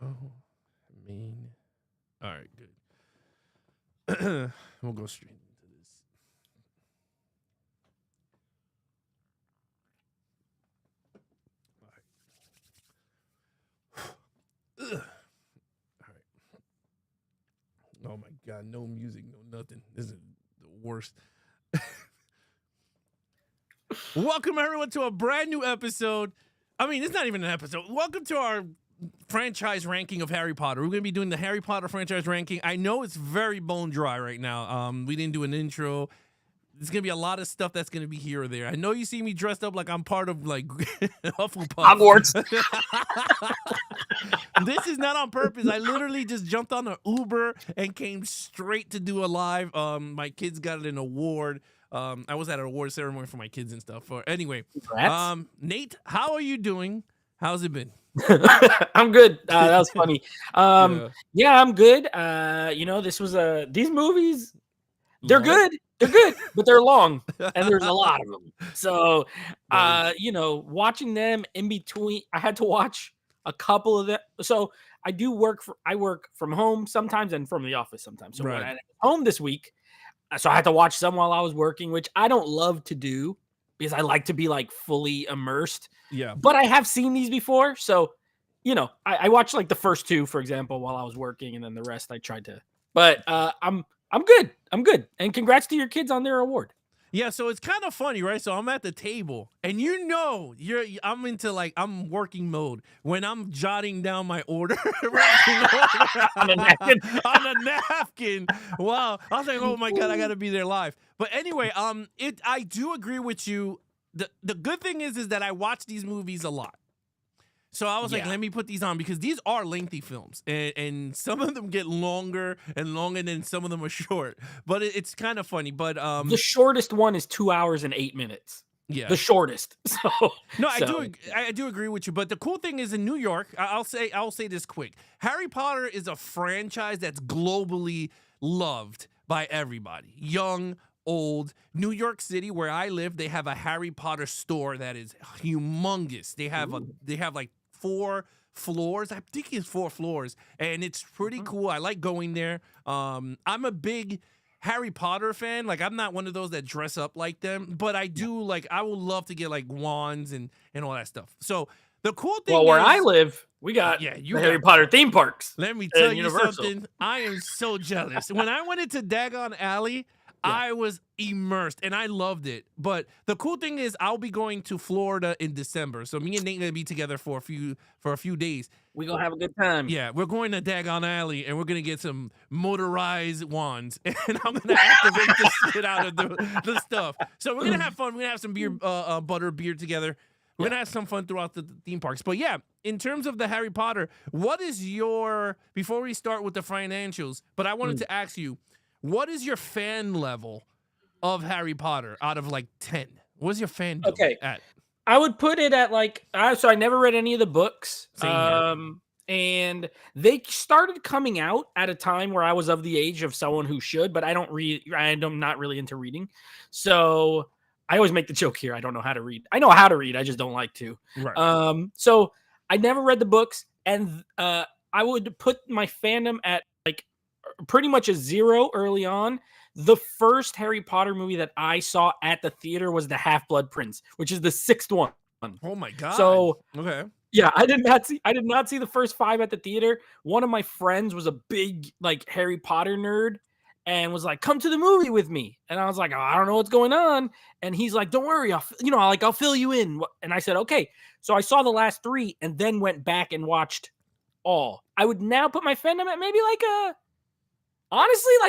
Oh, I mean, all right, good. We'll go straight into this. All right. Ugh. All right. Oh my God, no music, no nothing. This is the worst. Welcome everyone to a brand new episode. I mean, it's not even an episode. Welcome to our franchise ranking of Harry Potter. We're going to be doing the Harry Potter franchise ranking. I know it's very bone dry right now. We didn't do an intro. There's going to be a lot of stuff that's going to be here or there. I know you see me dressed up like I'm part of like Hufflepuff. Hogwarts. This is not on purpose. I literally just jumped on an Uber and came straight to do a live. My kids got an award. I was at an award ceremony for my kids and stuff. Anyway, Congrats. Nate, how are you doing? How's it been? I'm good. That was funny. Yeah. Yeah, I'm good. This was these movies. They're Long? good. They're good, but they're long, and there's a lot of them. So, Nice. watching them in between, I had to watch a couple of them. So I work from home sometimes and from the office sometimes. So when Right. I was home this week, so I had to watch some while I was working, which I don't love to do because I like to be like fully immersed. Yeah. But I have seen these before, so I watched like the first two, for example, while I was working, and then the rest I tried to. But I'm good. I'm good. And congrats to your kids on their award. Yeah, so it's kind of funny, right? So I'm at the table, and I'm into like I'm working mode when I'm jotting down my order On a napkin. on a napkin. Wow, I was like, oh my God, I got to be there live. But anyway, I do agree with you. The good thing is that I watch these movies a lot. So I was like, Yeah. let me put these on because these are lengthy films, and some of them get longer and longer, and some of them are short. But it's kind of funny. But The shortest one is 2 hours and 8 minutes. yeah. The shortest. So No, so, I do agree with you. But the cool thing is in New York, I'll say this quick. Harry Potter is a franchise that's globally loved by everybody, young, old. New York City, where I live, they have a Harry Potter store that is humongous. They have like 4 floors. I think it's 4 floors, and it's pretty cool. I like going there. I'm a big Harry Potter fan. Like, I'm not one of those that dress up like them, but I do like. I would love to get like wands and all that stuff. So the cool thing where is, I live, we got you the Harry got. Potter theme parks. Let me tell and you Universal. something. I am so jealous. When I went into Dagon Alley, I was immersed and I loved it. But the cool thing is, I'll be going to Florida in December. So me and Nate gonna be together for a few days. We gonna have a good time. Yeah, we're going to Dagon Alley and we're gonna get some motorized wands, and I'm gonna activate the shit out of the stuff. So we're gonna have fun. We're gonna have some beer, butter beer together. We're gonna have some fun throughout the theme parks. But yeah, in terms of the Harry Potter, what is your before we start with the financials? But I wanted to ask you, what is your fan level of Harry Potter out of like 10? What's your fandom Okay. at? I would put it at like so I never read any of the books. Same here. And they started coming out at a time where I was of the age of someone who should, but I don't read. I'm not really into reading. So I always make the joke here. I don't know how to read. I know how to read. I just don't like to. Right. So I never read the books, and I would put my fandom at like pretty much a 0 early on. The first Harry Potter movie that I saw at the theater was The Half-Blood Prince, which is the 6th one. Oh my God. So okay. yeah, I did not see the first 5 at the theater. One of my friends was a big like Harry Potter nerd and was like, "Come to the movie with me." And I was like, "Oh, I don't know what's going on." And he's like, "Don't worry, I'll fill you in." And I said, "Okay." So I saw the last 3 and then went back and watched all. I would now put my fandom at maybe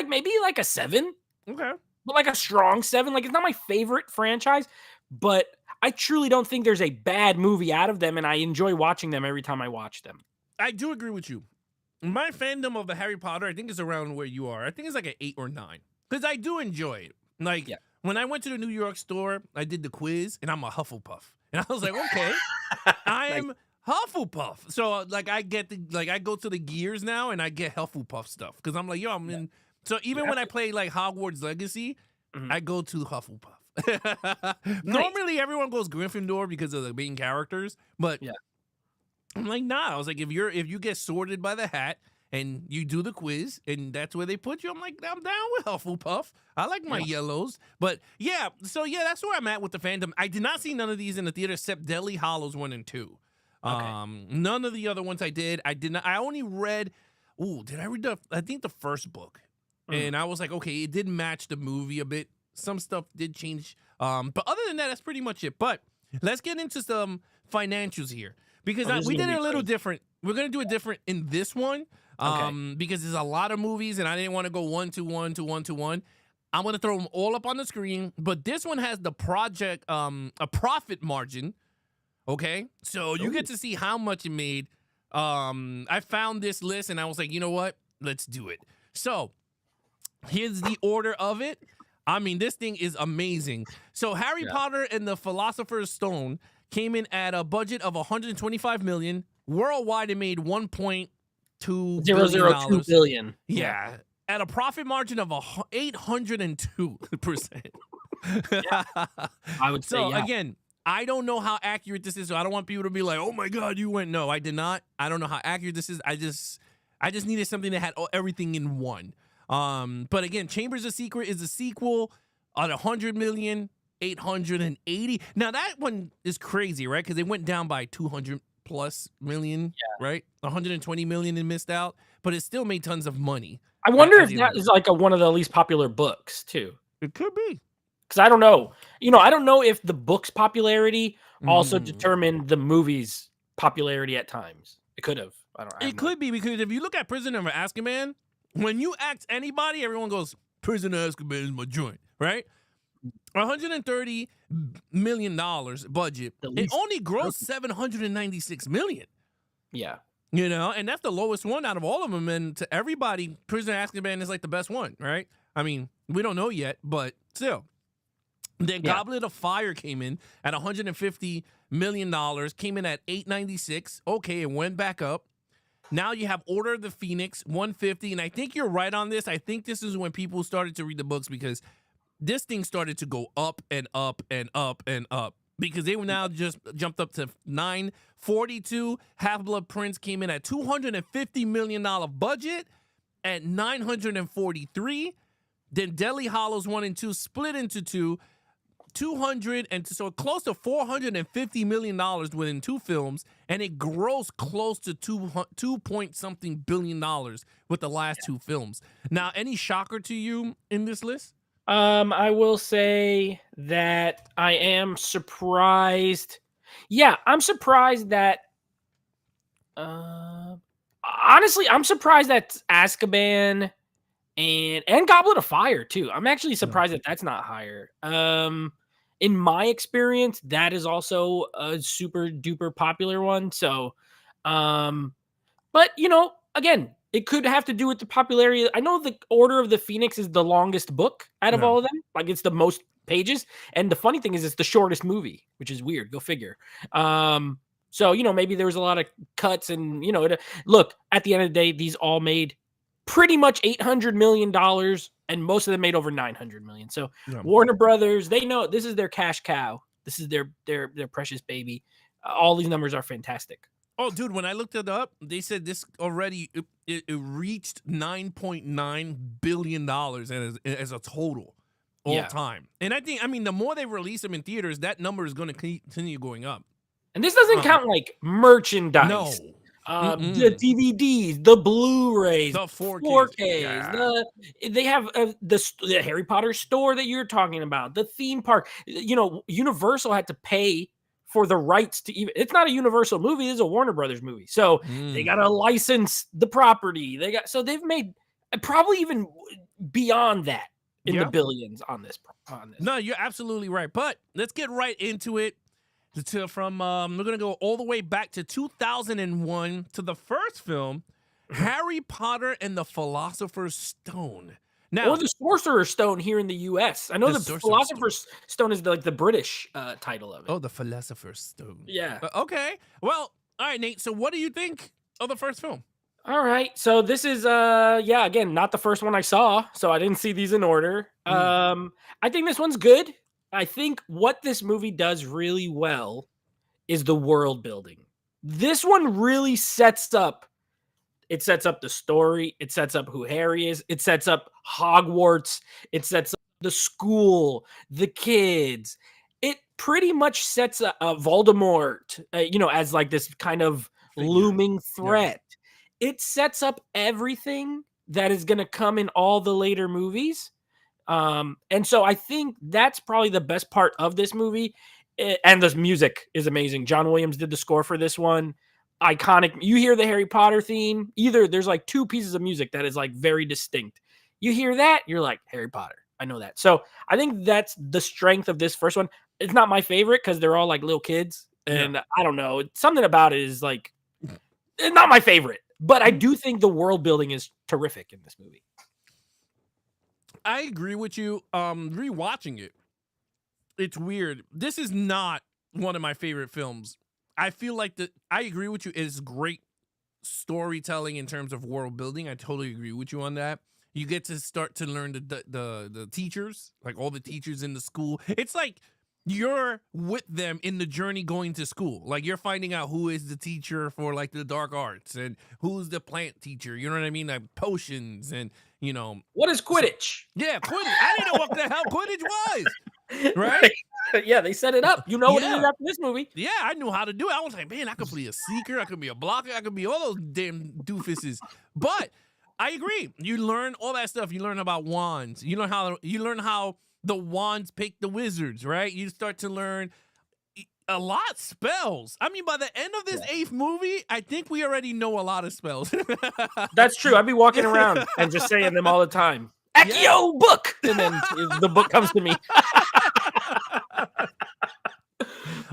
maybe like a 7. Okay. But like a strong 7. Like, it's not my favorite franchise, but I truly don't think there's a bad movie out of them, and I enjoy watching them every time I watch them. I do agree with you. My fandom of the Harry Potter, I think, is around where you are. I think it's like an 8 or 9 because I do enjoy it. Like when I went to the New York store, I did the quiz, and I'm a Hufflepuff, and I was like, okay, I'm Hufflepuff. So like I go to the gears now, and I get Hufflepuff stuff because I'm like, yo, I'm in. So even when I play like Hogwarts Legacy, I go to Hufflepuff. Normally everyone goes Gryffindor because of the main characters, but I'm like, nah. I was like, if you get sorted by the hat and you do the quiz and that's where they put you, I'm like, I'm down with Hufflepuff. I like my Yeah. yellows. But yeah, so yeah, that's where I'm at with the fandom. I did not see none of these in the theater except Deathly Hallows 1 and 2. Okay. None of the other ones I did. I did not. I only read. Oh, did I read I think the first book, and I was like, okay, it did match the movie a bit. Some stuff did change. But other than that, that's pretty much it. But let's get into some financials here because Oh, this is we gonna did it be a little crazy. different. We're gonna do it different in this one. Because there's a lot of movies, and I didn't want to go 1 to 1 to 1 to 1. I'm gonna throw them all up on the screen, but this one has the project a profit margin. Okay, so you get to see how much it made. I found this list and I was like, you know what? Let's do it. So here's the order of it. I mean, this thing is amazing. So Harry Yeah. Potter and the Philosopher's Stone came in at a budget of 125 million. Worldwide, it made 1.2 billion 002 dollars. billion. Yeah. At a profit margin of 802%. I would say, So yeah. again, I don't know how accurate this is. So I don't want people to be like, "Oh my God, you went." No, I did not. I don't know how accurate this is. I just needed something that had everything in one. But again, Chambers of Secret is a sequel at 100 million, 880. Now that one is crazy, right? Because they went down by 200 plus million, right? 120 million and missed out, but it still made tons of money. I wonder at if the end that of it. is like one of the least popular books too. It could be. Because I don't know. I don't know if the book's popularity also Mhm. determined the movie's popularity at times. It could have. I have It no could be because if you look at Prisoner of Azkaban, when you ask anybody, everyone goes, "Prisoner of Azkaban is my joint," right? $130 million budget. The It least only grossed 796 million. Yeah. And that's the lowest one out of all of them. And to everybody, Prisoner of Azkaban is like the best one, right? I mean, we don't know yet, but still. Then Yeah. Goblet of Fire came in at $150 million, came in at 896. Okay, it went back up. Now you have Order of the Phoenix, 150. And I think you're right on this. I think this is when people started to read the books because this thing started to go up and up and up and up. Because they were now just jumped up to 942. Half-Blood Prince came in at $250 million budget at 943. Then Deathly Hallows 1 and 2 split into two. 200 and so close to $450 million within two films, and it grossed close to 2 point something billion dollars with the last two films. Now, any shocker to you in this list? I will say that I am surprised. Yeah, I'm surprised that. Honestly, I'm surprised that Azkaban and Goblet of Fire too. I'm actually surprised that that's not higher. In my experience, that is also a super duper popular one. So, but again, it could have to do with the popularity. I know the Order of the Phoenix is the longest book out of Yeah. all of them. Like it's the most pages, and the funny thing is, it's the shortest movie, which is weird. Go figure. So maybe there was a lot of cuts, and look, at the end of the day, these all made pretty much $800 million, and most of them made over 900 million. So Yeah. Warner Brothers, they know this is their cash cow. This is their precious baby. All these numbers are fantastic. Oh, dude, when I looked it up, they said this already it reached $9.9 billion as a total all time. And I mean, the more they release them in theaters, that number is going to continue going up. And this doesn't count like merchandise. No. The DVDs, the Blu-rays, The 4Ks. 4Ks. Yeah. They have the Harry Potter store that you're talking about, the theme park. Universal had to pay for the rights to even. It's not a Universal movie; it's a Warner Brothers movie. So they got to license the property. They've made probably even beyond that in the billions on this. No, you're absolutely right. But let's get right into it. We're gonna go all the way back to 2001 to the first film, Harry Potter and the Philosopher's Stone. Now, Or the Sorcerer's Stone here in the U.S. I know the Sorcerer's Philosopher's Stone is the British title of it. oh, the Philosopher's Stone. Yeah. Okay. Well, all right, Nate. So, what do you think of the first film? All right. So this is again, not the first one I saw, so I didn't see these in order. I think this one's good. I think what this movie does really well is the world building. This one really sets up. It sets up the story. It sets up who Harry is. It sets up Hogwarts. It sets up the school, the kids. It pretty much sets a Voldemort, as like this kind of Figure. looming Yeah. threat. It sets up everything that is going to come in all the later movies. And so I think that's probably the best part of this movie. And the music is amazing. John Williams did the score for this one. Iconic. You hear the Harry Potter theme. There's like two pieces of music that is like very distinct. You hear that, you're like, Harry Potter. I know that. So I think that's the strength of this first one. It's not my favorite because they're all like little kids. And I don't know. Something about it is like, it's not my favorite. But I do think the world building is terrific in this movie. I agree with you. Rewatching it, it's weird. This is not one of my favorite films. I feel like I agree with you. It's great storytelling in terms of world building. I totally agree with you on that. You get to start to learn the teachers, like all the teachers in the school. It's like you're with them in the journey going to school. Like you're finding out who is the teacher for like the dark arts and who's the plant teacher. You know what I mean? Like potions and what is Quidditch? Yeah, Quidditch. I didn't know what the hell Quidditch was. Right? Yeah, they set it up. You know what it is after this movie. Yeah, I knew how to do it. I was like, man, I could be a seeker. I could be a blocker. I could be all those damn doofuses. But I agree. You learn all that stuff. You learn about wands. You learn how the wands pick the wizards, right? You start to learn a lot of spells. I mean, by the end of this 8th movie, I think we already know a lot of spells. That's true. I'd be walking around and just saying them all the time. Accio book! And then the book comes to me.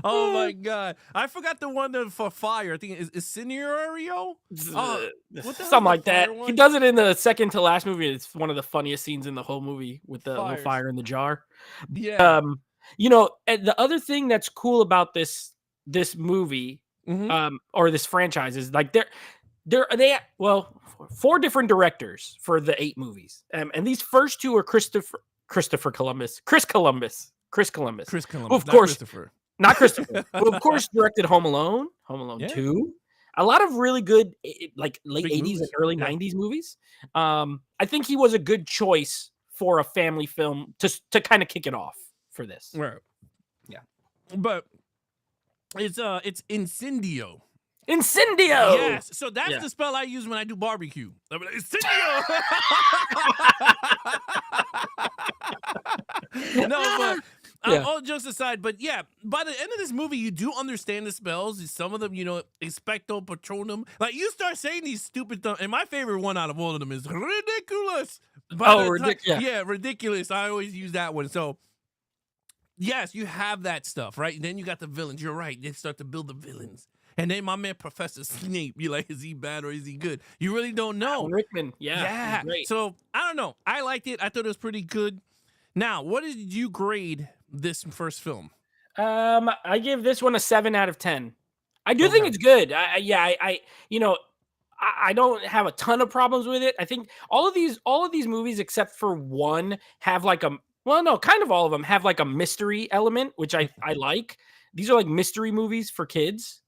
Oh my god! I forgot the one for fire. I think is Scenario. Something like that. One? He does it in the second to last movie. It's one of the funniest scenes in the whole movie with the little fire in the jar. Yeah. And the other thing that's cool about this movie, or this franchise is like they 4 different directors for the 8 movies, and these first 2 are Chris Columbus. Well, of course. Not Christopher. Who of course directed Home Alone 2. A lot of really good like late 80s and early 90s movies. I think he was a good choice for a family film to kind of kick it off for this. Right. Yeah. But it's Incendio. Incendio. Yes. So that's the spell I use when I do barbecue. I'm like, Incendio. No, but all jokes aside, but yeah, by the end of this movie, you do understand the spells. Some of them, expecto patronum. Like you start saying these stupid things, and my favorite one out of all of them is ridiculous. Ridiculous. Yeah, ridiculous. I always use that one. So yes, you have that stuff, right? And then you got the villains. You're right. They start to build the villains. And then my man, Professor Snape, you're like, is he bad or is he good? You really don't know. Rickman, yeah. Great. So, I don't know. I liked it. I thought it was pretty good. Now, what did you grade this first film? I give this one a 7 out of 10. I do think it's good. I don't have a ton of problems with it. I think all of these movies, except for one, have like kind of all of them have like a mystery element, which I like. These are like mystery movies for kids.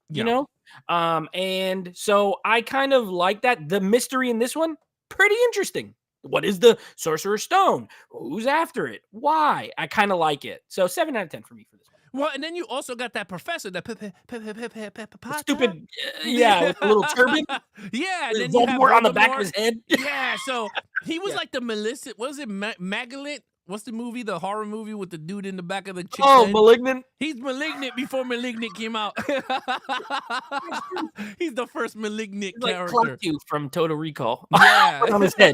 And so I kind of like that. The mystery in this one, pretty interesting. What is the Sorcerer's Stone? Who's after it? Why? I kind of like it. So 7 out of 10 for me for this one. Well, and then you also got that professor, that stupid, with a little turban. Yeah, and then Voldemort on the back of his head. Yeah, so he was like the Melissa. What was it, Magdalene? What's the movie, the horror movie with the dude in the back of the chick's head? Malignant? He's Malignant before Malignant came out. He's the first Malignant character. Like Clock from Total Recall. Yeah. On his head.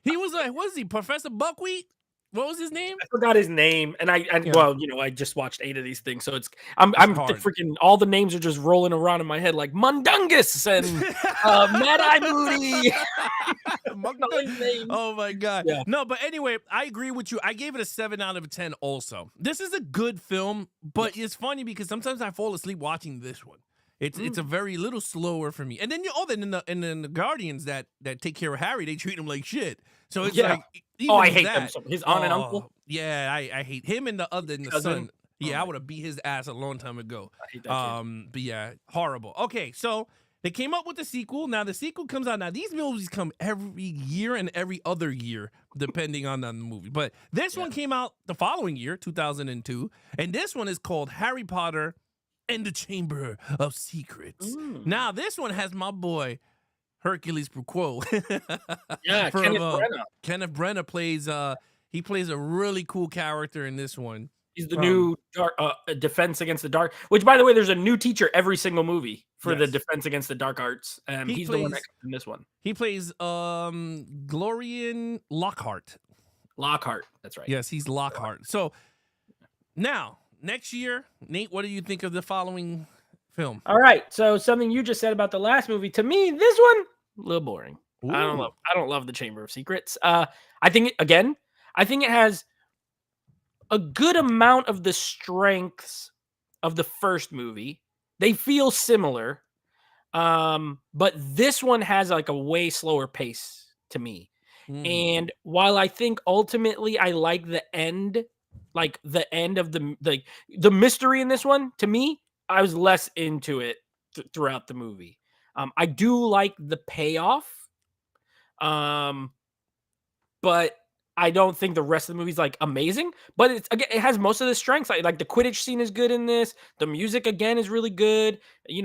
He was like, what is he, Professor Buckwheat? What was his name? I forgot his name, and I just watched 8 of these things, so I'm freaking all the names are just rolling around in my head like Mundungus and Mad Eye Moody. Oh my god! Yeah. No, but anyway, I agree with you. I gave it a 7 out of 10. Also, this is a good film, but it's funny because sometimes I fall asleep watching this one. It's a very little slower for me. And then in the Guardians that take care of Harry, they treat him like shit. So it's like, I hate them. His aunt and uncle. Yeah, I hate him and the son. Oh Yeah, I my, would have beat his ass a long time ago. I hate that kid. But yeah, horrible. Okay, so they came up with the sequel. Now the sequel comes out. Now these movies come every year and every other year, depending on the movie. But this Yeah. one came out the following year, 2002, and this one is called Harry Potter and the Chamber of Secrets. Mm. Now this one has my boy Hercules Poirot. Yeah, From, Kenneth Branagh. Kenneth Branagh plays he plays a really cool character in this one. He's the new Defense Against the Dark. Which, by the way, there's a new teacher every single movie for the Yes. Defense Against the Dark Arts. He He's the one that plays- comes in this one. He plays Glorian Lockhart. Lockhart. That's right. Yes, he's Lockhart. So now, next year, Nate, what do you think of the following film? All right. So something you just said about the last movie, to me, this one a little boring. I don't love the Chamber of Secrets. I think it has a good amount of the strengths of the first movie. They feel similar. But this one has like a way slower pace to me. And while I think ultimately I like the end of the mystery in this one, to me, I was less into it throughout the movie. I do like the payoff. But I don't think the rest of the movie is like amazing, but it has most of the strengths. Like the Quidditch scene is good in this. The music again is really good.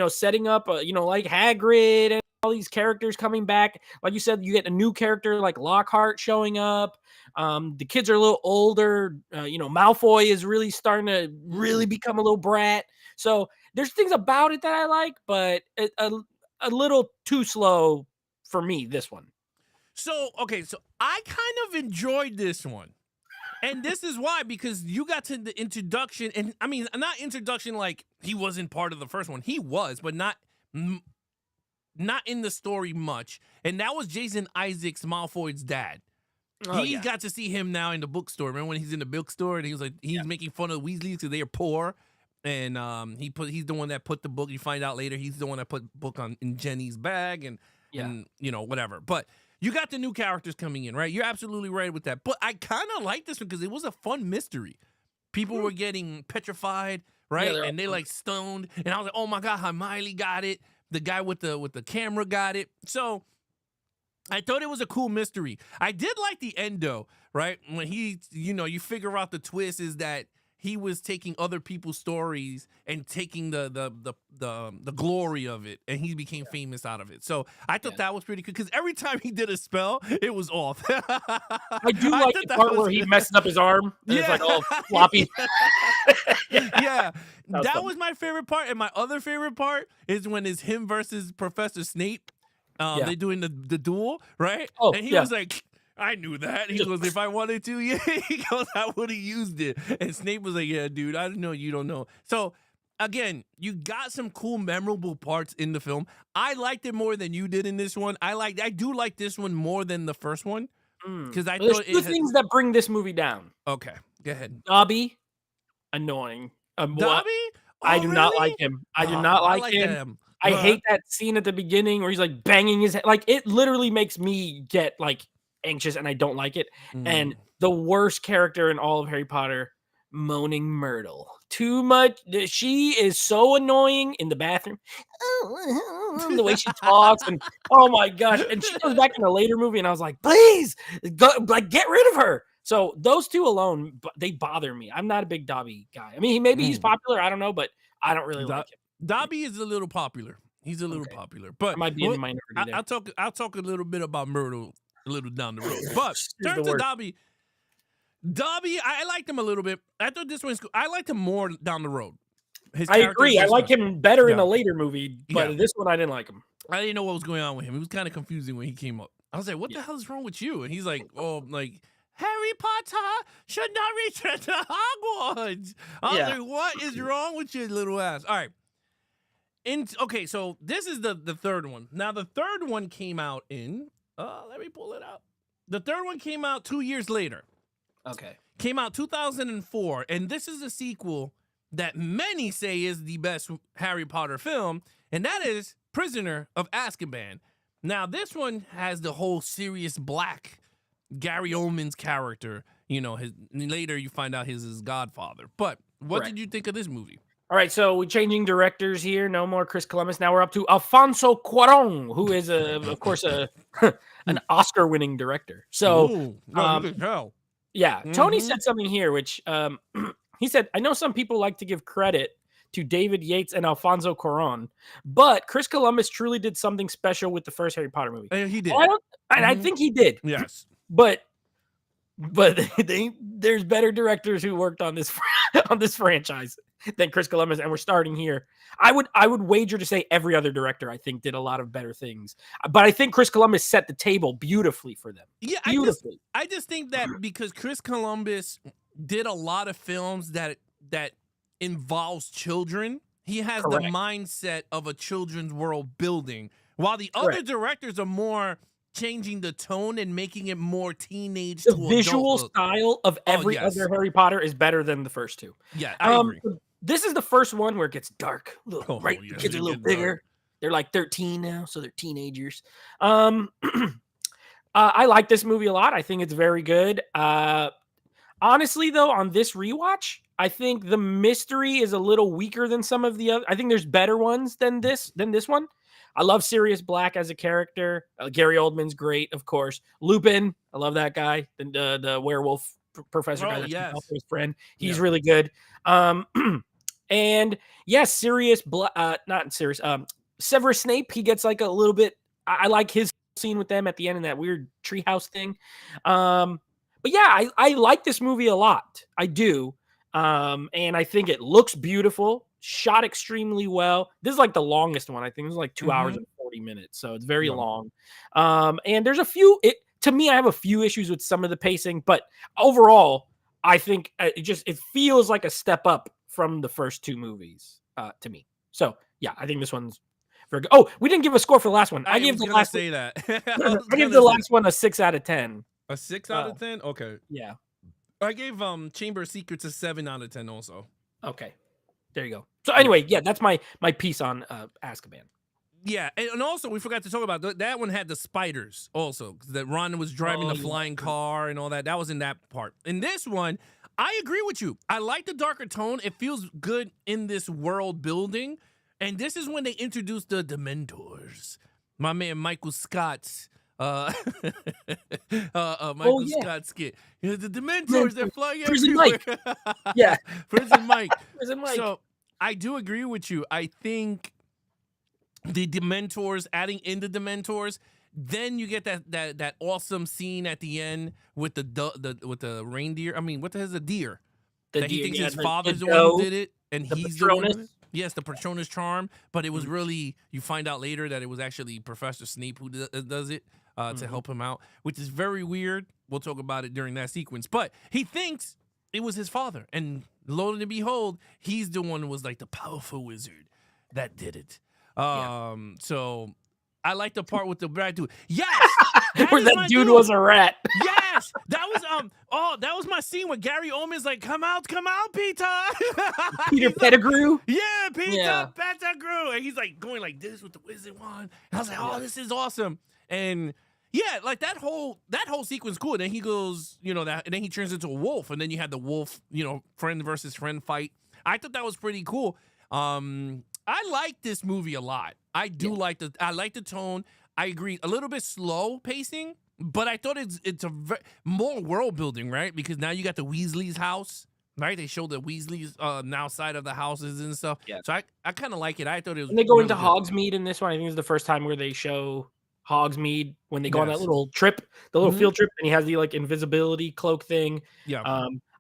Setting up, like Hagrid and all these characters coming back. Like you said, you get a new character like Lockhart showing up. The kids are a little older. Malfoy is really starting to really become a little brat. So there's things about it that I like, but a little too slow for me. This one. So I kind of enjoyed this one. And this is why, because you got to the introduction, and I mean, not introduction like he wasn't part of the first one. He was, but not in the story much. And that was Jason Isaacs, Malfoy's dad. Got to see him now in the bookstore. Remember when he's in the bookstore and he was like, he's making fun of the Weasleys because they are poor. And he's the one that put the book. You find out later he's the one that put the book in Jenny's bag and whatever. But you got the new characters coming in, right? You're absolutely right with that. But I kind of like this one because it was a fun mystery. People were getting petrified, right? Yeah, and they like stoned. And I was like, oh my God, Hermione got it. The guy with the camera got it. So I thought it was a cool mystery. I did like the end though, right? When you figure out the twist is that he was taking other people's stories and taking the glory of it, and he became famous out of it. So I thought that was pretty good because every time he did a spell, it was off. I do like the part where he messes up his arm and it's like all floppy. Yeah, that was my favorite part. And my other favorite part is when it's him versus Professor Snape. They're doing the duel, right? Oh, and he was like, I knew that. He goes, if I wanted to, he goes, I would have used it. And Snape was like, yeah, dude, I know you don't know. So, again, you got some cool, memorable parts in the film. I liked it more than you did in this one. I do like this one more than the first one. Because I thought there's two things that bring this movie down. Okay, go ahead. Dobby, annoying. Dobby? I do not like him. I do not like him. I hate that scene at the beginning where he's like banging his head. Like it literally makes me get like anxious and I don't like it. And the worst character in all of Harry Potter, Moaning Myrtle. Too much. She is so annoying in the bathroom. The way she talks and oh my gosh. And she comes back in a later movie and I was like, please go, like get rid of her. So those two alone, they bother me. I'm not a big Dobby guy. I mean, maybe he's popular. I don't know, but I don't really like him. Dobby is a little popular. He's a little popular, but I might be in the minority there. I'll talk a little bit about Myrtle a little down the road. But turn to Dobby. Dobby, I liked him a little bit. I thought this one's cool. I liked him more down the road. I agree. I like him better in a later movie, but this one I didn't like him. I didn't know what was going on with him. It was kind of confusing when he came up. I was like, what the hell is wrong with you? And he's like, oh, like, Harry Potter should not return to Hogwarts. I was like, what is wrong with your little ass? All right. Okay, so this is the third one. Now, the third one came out in, let me pull it out. The third one came out 2 years later. Okay. Came out 2004, and this is a sequel that many say is the best Harry Potter film, and that is Prisoner of Azkaban. Now, this one has the whole Sirius Black, Gary Oldman's character. Later you find out he's his godfather. But What Correct. did you think of this movie? All right, so we're changing directors here. No more Chris Columbus. Now we're up to Alfonso Cuarón, who is, of course, an Oscar-winning director. So, Ooh, no, you um, can tell. yeah, Tony Mm-hmm. said something here, which he said, I know some people like to give credit to David Yates and Alfonso Cuarón, but Chris Columbus truly did something special with the first Harry Potter movie. He did. I think he did. Yes. But there's better directors who worked on this on this franchise than Chris Columbus, and we're starting here. I would wager to say every other director I think did a lot of better things, but I think Chris Columbus set the table beautifully for them. Yeah, Beautifully. I just think that because Chris Columbus did a lot of films that involves children, he has Correct. the mindset of a children's world building, while the other Correct. directors are more changing the tone and making it more teenage The to visual adult look. style of every yes. other Harry Potter is better than the first two. Yeah, I agree. This is the first one where it gets dark, right? yeah, The kids are a it little gets bigger. dark. They're like 13 now, so they're teenagers. I like this movie a lot. I think it's very good. Honestly, though, on this rewatch, I think the mystery is a little weaker than some of the other. I think there's better ones than this one. I love Sirius Black as a character. Gary Oldman's great, of course. Lupin, I love that guy. The werewolf professor guy. That's yes. his friend. He's really good. And yes, Sirius Black, not Sirius. Severus Snape. He gets like a little bit. I like his scene with them at the end in that weird treehouse thing. But yeah, I like this movie a lot. I do. And I think it looks beautiful, shot extremely well. This is like the longest one. I think it was like 2 hours and 40 minutes. So it's very long. And there's a few, to me, I have a few issues with some of the pacing, but overall, I think it feels like a step up from the first two movies to me. So yeah, I think this one's very good. Oh, we didn't give a score for the last one. I gave the last say that. I gave the last one a 6 out of 10. A 6 out of 10? Okay. Yeah. I gave Chamber of Secrets a 7 out of 10 also. Okay. There you go. So anyway, yeah, that's my piece on Azkaban. Yeah, and also we forgot to talk about that one had the spiders also, that Ron was driving the flying car and all that. That was in that part. In this one, I agree with you. I like the darker tone. It feels good in this world building. And this is when they introduced the Dementors. My man Michael Scott's Michael Scott skit. You know, the Dementors, they're flying Prison everywhere. Mike. Yeah. Prison Mike. Prison Mike. So I do agree with you. I think the Dementors, adding in the Dementors, then you get that awesome scene at the end with the reindeer. I mean, what the hell is a deer? The that he deer, thinks yeah, his the father's the doe, one who did it, and the he's the one. Patronus. Yes, the Patronus charm, but it was really, you find out later that it was actually Professor Snape who does it to help him out, which is very weird. We'll talk about it during that sequence, but he thinks it was his father, and lo and behold, he's the one who was like the powerful wizard that did it. So I like the part with the black dude. Yes, where that dude was a rat. Yes, that was my scene where Gary Oldman's like, come out, Peter. Peter Pettigrew. Like, yeah, Peter Pettigrew, and he's like going like this with the wizard wand. And I was like, oh, this is awesome. And yeah, like that whole sequence cool. And then he goes, and then he turns into a wolf, and then you had the wolf, friend versus friend fight. I thought that was pretty cool. I like this movie a lot. I do like the tone. I agree, a little bit slow pacing, but I thought it's more world building, right? Because now you got the Weasley's house, right? They show the Weasley's now side of the houses and stuff. Yeah. So I kind of like it. I thought it was. And they go into Hogsmeade in this one. I think it's the first time where they show Hogsmeade when they go on that little trip, the little field trip, and he has the like invisibility cloak thing. Yeah.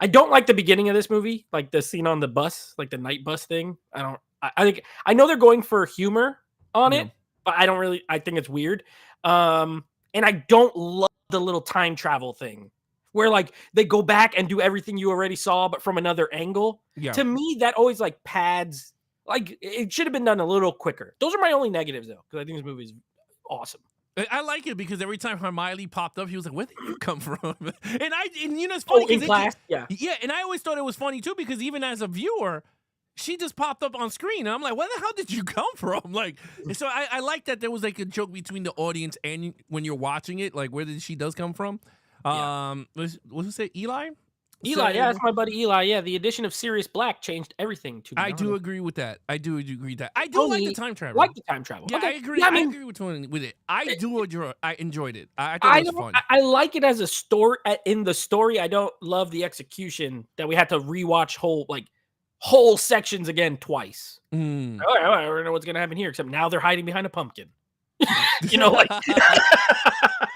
I don't like the beginning of this movie, like the scene on the bus, like the night bus thing. I know they're going for humor on it, but I think it's weird. And I don't love the little time travel thing where like they go back and do everything you already saw, but from another angle. Yeah. To me, that always like pads, like it should have been done a little quicker. Those are my only negatives though, because I think this movie is awesome. I like it because every time Hermione popped up, he was like, "Where did you come from?" and it's funny in class, yeah, and I always thought it was funny too because even as a viewer, she just popped up on screen, and I'm like, "Where the hell did you come from?" Like, so I like that there was like a joke between the audience and when you're watching it, like where did she come from? What did you say, Eli? Eli, yeah, that's my buddy Eli. Yeah, the addition of Sirius Black changed everything. To be I honest, do agree with that. I do agree with that. I do like the Tony time travel. like the time travel. Yeah, I Okay, agree. yeah, I I mean, agree with it. I do enjoy. I enjoyed it. I thought I it was don't. fun. I like it as a story. In the story, I don't love the execution that we had to rewatch whole sections again twice. Mm. Oh, I don't know what's gonna happen here, except now they're hiding behind a pumpkin. You know, like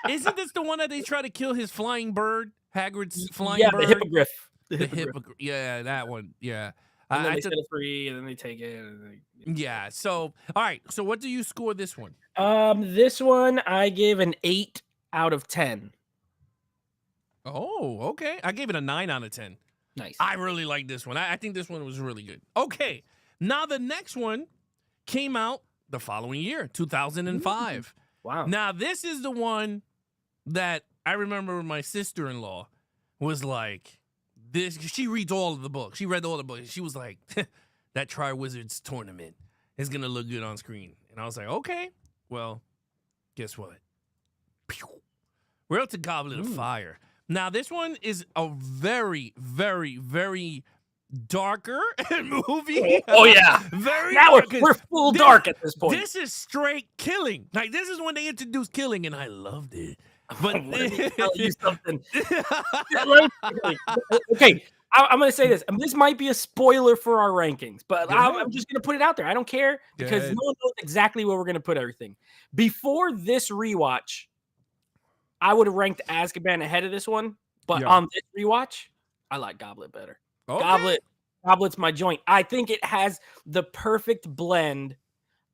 Isn't this the one that they try to kill his flying bird? Hagrid's flying yeah, bird. the hippogriff. The hippogriff. Yeah, that one. Yeah. And then I they set it free, and then they take it. And yeah. So, all right. So, what do you score this one? This one I gave an 8 out of 10. Oh, okay. I gave it a 9 out of 10. Nice. I really like this one. I think this one was really good. Okay. Now, the next one came out the following year, 2005. Wow. Now, this is the one that I remember my sister-in-law was like, this. She reads all of the books. She read all the books. She was like, that Tri-Wizards tournament is going to look good on screen. And I was like, okay, well, guess what? Pew. We're up to Goblet of Fire. Now, this one is a very, very, very darker movie. Oh yeah. Very Now dark. we're full dark at this point. This is straight killing. Like, this is when they introduced killing, and I loved it. But Let me tell you something. Okay, I'm going to say this. This might be a spoiler for our rankings, but I'm just going to put it out there. I don't care because no one knows exactly where we're going to put everything. Before this rewatch, I would have ranked Azkaban ahead of this one, but on this rewatch, I like Goblet better. Okay. Goblet's my joint. I think it has the perfect blend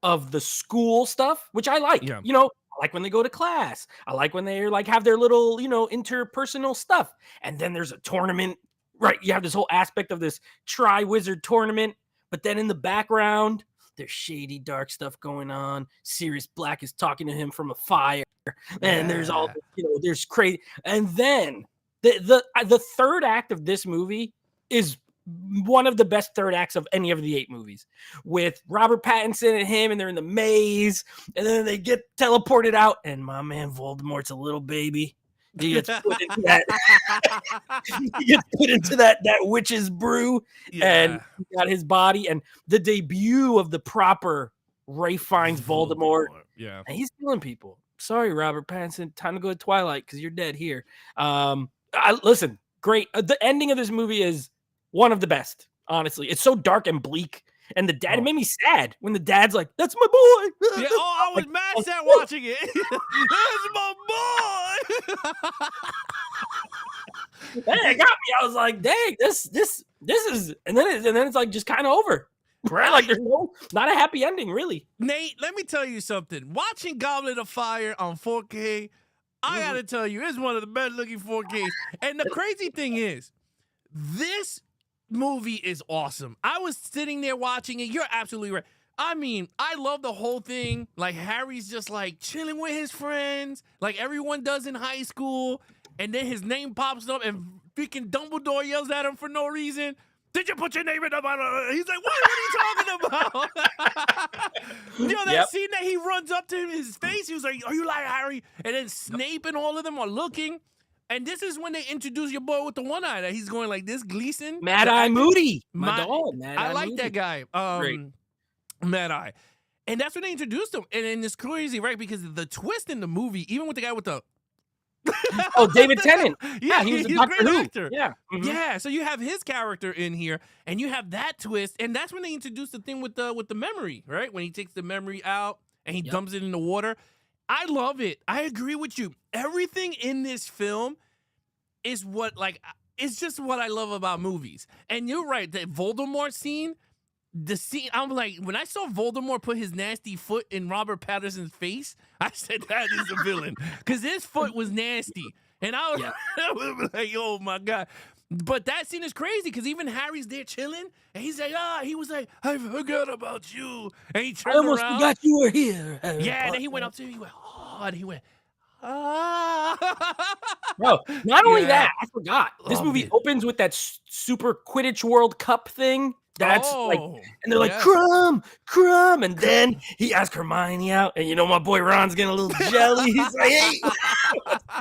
of the school stuff, which I like. Yeah. You know, I like when they go to class. I like when they like have their little, interpersonal stuff. And then there's a tournament, right? You have this whole aspect of this Tri-Wizard tournament, but then in the background, there's shady, dark stuff going on. Sirius Black is talking to him from a fire, and there's all, there's crazy. And then the third act of this movie is one of the best third acts of any of the 8 movies, with Robert Pattinson and him, and they're in the maze, and then they get teleported out, and my man Voldemort's a little baby. He gets put into that. He gets put into that witch's brew, and he got his body, and the debut of the proper Ralph Fiennes Voldemort. Yeah, and he's killing people. Sorry, Robert Pattinson, time to go to Twilight because you're dead here. Listen, great. The ending of this movie is one of the best. Honestly, it's so dark and bleak. And the dad, it made me sad when the dad's like, "That's my boy." Yeah, I was mad sad watching it. That's my boy. Hey, it got me. I was like, "Dang, this is," and then it's like just kind of over, right? Like there's not a happy ending, really. Nate, let me tell you something. Watching Goblet of Fire on 4K, I gotta tell you, it's one of the best looking 4Ks. And the crazy thing is, this movie is awesome. I was sitting there watching it. You're absolutely right. I mean, I love the whole thing. Like, Harry's just like chilling with his friends, like everyone does in high school. And then his name pops up and freaking Dumbledore yells at him for no reason. Did you put your name in the bottle? He's like, what are you talking about? That scene that he runs up to his face, he was like, are you like Harry? And then Snape and all of them are looking. And this is when they introduce your boy with the one eye that he's going like this, Gleason. Mad Eye Moody. My dog, Mad Eye I like Moody. that guy. Mad Eye. And that's when they introduced him. And it's crazy, right? Because the twist in the movie, even with the guy with the David Tennant. Yeah, he was he's a a great actor. Yeah. Mm-hmm. Yeah, so you have his character in here, and you have that twist, and that's when they introduced the thing with the memory, right? When he takes the memory out and he dumps it in the water. I love it. I agree with you. Everything in this film is it's just what I love about movies. And you're right, that Voldemort scene, I'm like, when I saw Voldemort put his nasty foot in Robert Pattinson's face, I said, that is a villain. Because his foot was nasty. And I was like, oh my God. But that scene is crazy because even Harry's there chilling, and he's like, he was like, I forgot about you. And he turned around. I almost forgot you were here. And then he went up to him, he went, and he went, Bro, not only that, I forgot. This movie opens with that Super Quidditch World Cup thing. That's like, Oh, and they're like, yes. Crumb. And then he asks Hermione out. And my boy Ron's getting a little jelly. He's like, hey,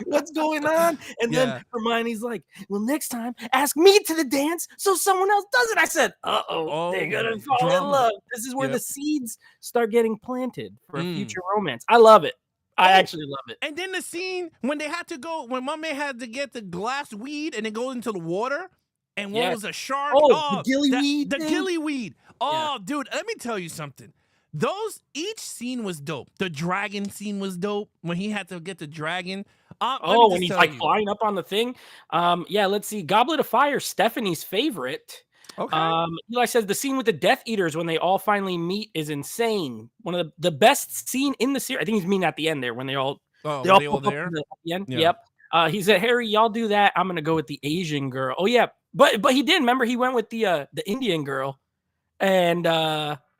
what's going on? And then Yeah. Hermione's like, well, next time, ask me to the dance so someone else does it. I said, they're going to fall in love. This is where the seeds start getting planted for future romance. I love it. I actually love it. And then the scene when they had to go, when my man had to get the glass weed and then go into the water, and one was a shark. The gillyweed. The gillyweed. Oh, dude, let me tell you something. Each scene was dope. The dragon scene was dope when he had to get the dragon. When he's like flying up on the thing. Let's see. Goblet of Fire, Stephanie's favorite. Okay. Eli says the scene with the Death Eaters when they all finally meet is insane. One of the best scene in the series. I think he's meaning at the end there when they all all there at the end. Yeah. Yep. He said, Harry, y'all do that. I'm gonna go with the Asian girl. Oh yeah, but he did. Remember, he went with the Indian girl, and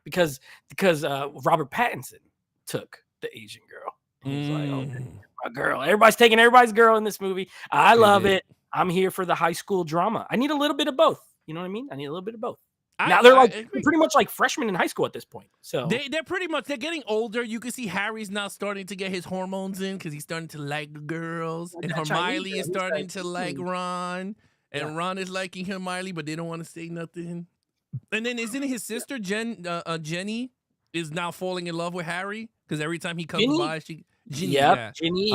because Robert Pattinson took the Asian girl. He was like, my girl. Everybody's taking everybody's girl in this movie. I love it. I'm here for the high school drama. I need a little bit of both. You know what I mean? I need a little bit of both. Now they're pretty much like freshmen in high school at this point. So they're getting older. You can see Harry's now starting to get his hormones in because he's starting to like girls, and Hermione is starting to like Ron, and Ron is liking Hermione, but they don't want to say nothing. And then isn't his sister Jenny is now falling in love with Harry because every time he comes by, Ginny,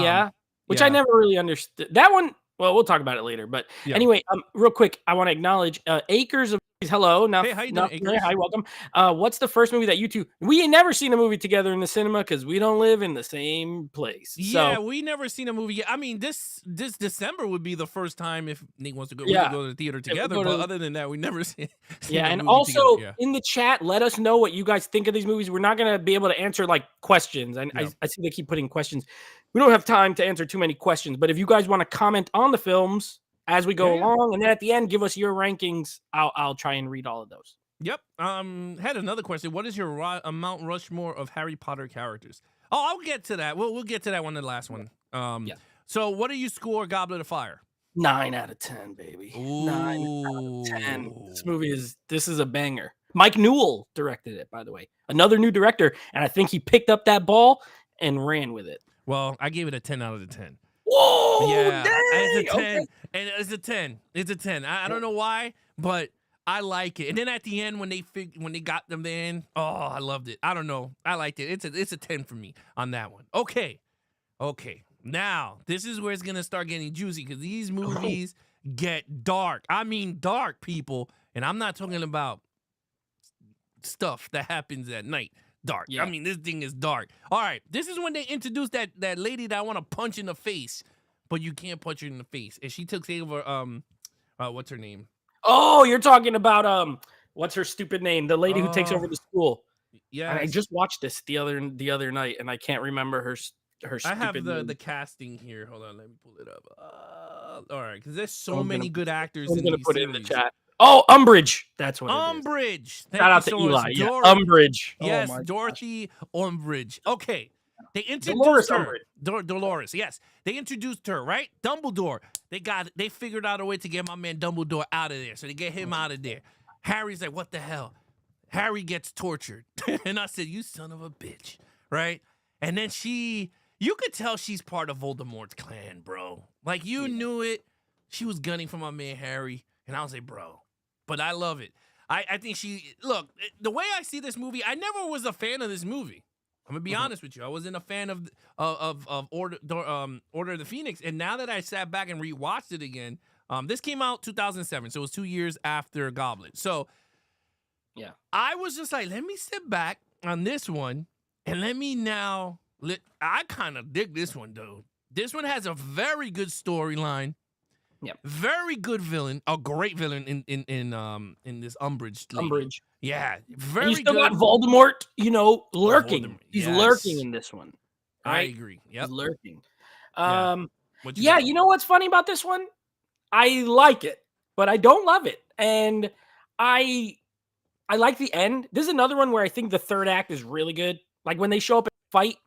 which I never really understood. That one. Well, we'll talk about it later. But anyway, real quick, I want to acknowledge Acres of hello. Now, hey, how you doing, Acres? Hi, welcome. What's the first movie that you two? We ain't never seen a movie together in the cinema because we don't live in the same place. Yeah, we never seen a movie yet. I mean, this December would be the first time if Nate wants to go. We could go to the theater together. But other than that, we never seen. And also in the chat, let us know what you guys think of these movies. We're not gonna be able to answer like questions, and I see they keep putting questions. We don't have time to answer too many questions, but if you guys want to comment on the films as we go along, and then at the end, give us your rankings, I'll try and read all of those. Yep. Had another question. What is your Mount Rushmore of Harry Potter characters? Oh, I'll get to that. We'll get to that one in the last one. So what do you score Goblet of Fire? 9 out of 10, baby. Ooh. 9 out of 10. This is a banger. Mike Newell directed it, by the way. Another new director, and I think he picked up that ball and ran with it. Well, I gave it a 10 out of 10. Whoa! Yeah, dang, it's a 10. Okay. And it's a 10. It's a 10. I don't know why, but I like it. And then at the end, when they got them in, oh, I loved it. I don't know. I liked it. It's a 10 for me on that one. Okay. Now, this is where it's going to start getting juicy because these movies get dark. I mean dark, people. And I'm not talking about stuff that happens at night. Dark. I mean, this thing is dark. All right. This is when they introduced that lady that I want to punch in the face, but you can't punch her in the face. And she took over, what's her name? Oh, you're talking about, what's her stupid name? The lady who takes over the school. Yeah. I just watched this the other night, and I can't remember her stupid I have name. the casting here. Hold on. Let me pull it up. All right. Because there's so many good actors I'm in going to these put series. it in the chat. Oh, Umbridge. That's what Umbridge. Shout out to Eli. Yeah. Umbridge. Yes, Dorothy Umbridge. Okay. They introduced her. Dolores. Yes. They introduced her, right? Dumbledore. They figured out a way to get my man Dumbledore out of there. So they get him out of there. Harry's like, what the hell? Harry gets tortured. And I said, you son of a bitch. Right? And then you could tell she's part of Voldemort's clan, bro. Like, you knew it. She was gunning for my man Harry. And I was like, bro. But I love it. I think look, the way I see this movie, I never was a fan of this movie. I'm gonna be honest with you. I wasn't a fan of Order of the Phoenix. And now that I sat back and rewatched it again, this came out 2007, so it was 2 years after Goblet. So yeah, I was just like, let me sit back on this one and I kind of dig this one, dude. This one has a very good storyline. Yep. Very good villain, a great villain in this Umbridge. Umbridge. Yeah, very good. You still got Voldemort, lurking. Voldemort. He's lurking in this one. Right? I agree. Yep. He's lurking. You know what's funny about this one? I like it, but I don't love it. And I like the end. This is another one where I think the third act is really good. Like when they show up and fight,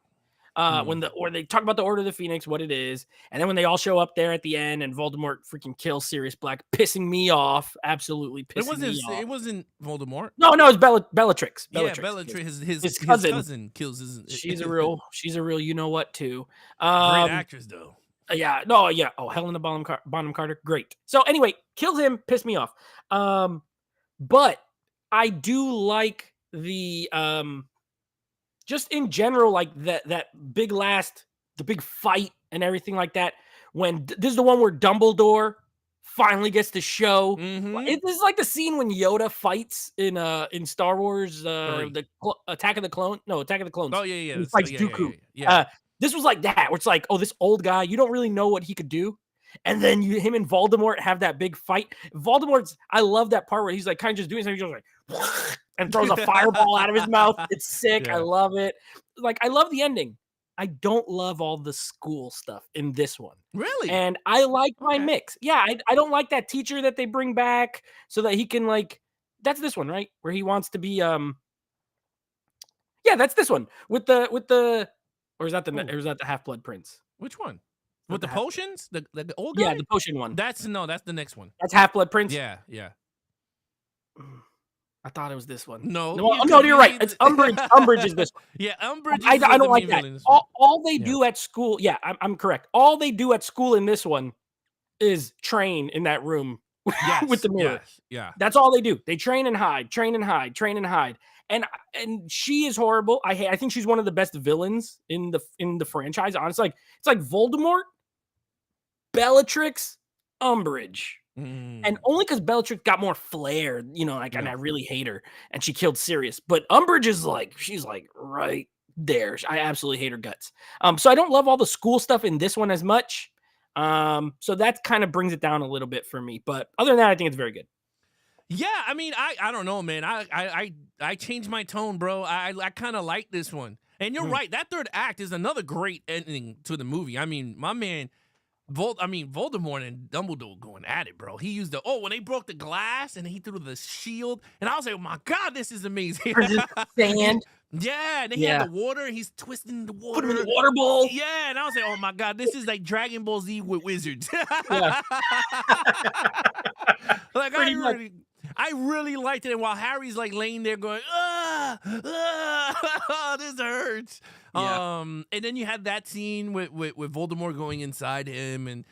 Or they talk about the Order of the Phoenix, what it is, and then when they all show up there at the end and Voldemort freaking kills Sirius Black, pissing me off, absolutely pissing me off. It wasn't Voldemort. No, it's Bellatrix. Yeah, Bellatrix. His cousin kills his. She's a real you know what too. Great actress though. Yeah, no, yeah. Oh, Helena Bonham Carter, great. So anyway, kills him, pissed me off. But I do like the just in general, like that big the big fight and everything like that. When this is the one where Dumbledore finally gets to show. This is like the scene when Yoda fights in Star Wars, Attack of the Clones. Oh yeah. He fights Dooku. Yeah. This was like that, where it's like, oh, this old guy, you don't really know what he could do. And then him and Voldemort have that big fight. I love that part where he's like kind of just doing something, he's just like, and throws a fireball out of his mouth. It's sick. Yeah. I love it. Like, I love the ending. I don't love all the school stuff in this one. Really? And I like my mix. Yeah, I don't like that teacher that they bring back so that he can that's this one, right? Where he wants to be yeah, that's this one. With the or is that the Half-Blood Prince? Which one? With the potions? The old guy? Yeah, the potion one. That's the next one. That's Half-Blood Prince? Yeah. I thought it was this one. No, you're right. It's Umbridge. Umbridge is this one. Yeah, Umbridge. I don't like that. All they do at school. Yeah, I'm correct. All they do at school in this one is train in that room with the mirror. Yes, yeah, that's all they do. They train and hide, train and hide, train and hide. And she is horrible. I think she's one of the best villains in the franchise. Honestly, it's like Voldemort, Bellatrix, Umbridge. And only because Bellatrix got more flair, and I really hate her, and she killed Sirius. But Umbridge is she's right there. I absolutely hate her guts. So I don't love all the school stuff in this one as much. So that kind of brings it down a little bit for me. But other than that, I think it's very good. Yeah, I mean, I don't know, man. I changed my tone, bro. I kind of like this one. And you're right. That third act is another great ending to the movie. I mean, my man. Voldemort and Dumbledore going at it, bro. He used when they broke the glass and he threw the shield, and I was like, oh my God, this is amazing. Sand. Yeah, and then he had the water, and he's twisting the water. Put him in the water bowl. Yeah, and I was like, oh my God, this is like Dragon Ball Z with wizards. I really liked it. And while Harry's laying there going, this hurts. Yeah. And then you had that scene with Voldemort going inside him, and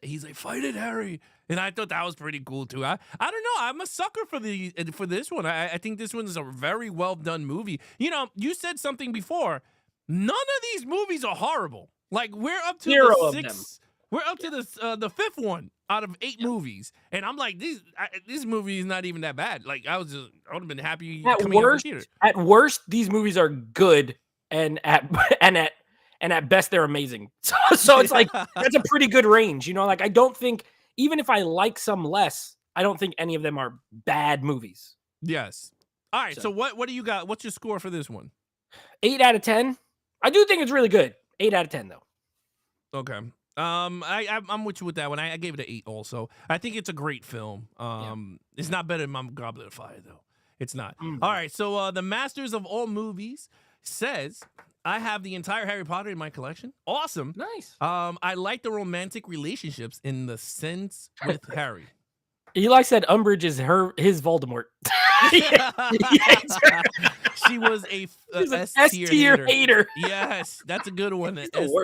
he's like, fight it, Harry. And I thought that was pretty cool too. I don't know. I'm a sucker for this one. I think this one is a very well done movie. You said something before. None of these movies are horrible. We're up to the sixth. We're up to the fifth one out of 8 movies, and I'm like, this movie is not even that bad. I would have been happy. At worst, these movies are good, and at best, they're amazing. So it's that's a pretty good range. I don't think, even if I like some less, I don't think any of them are bad movies. Yes. All right. So what do you got? What's your score for this one? 8 out of 10. I do think it's really good. 8 out of 10 though. Okay. I'm with you with that one. I gave it an 8 also. I think it's a great film. It's not better than my Goblet of Fire though. It's not. All right. So the Masters of All Movies says, I have the entire Harry Potter in my collection. Awesome. Nice. I like the romantic relationships in the sense with Harry. Eli said Umbridge is his Voldemort. She was a S-tier hater. Yes, that's a good one.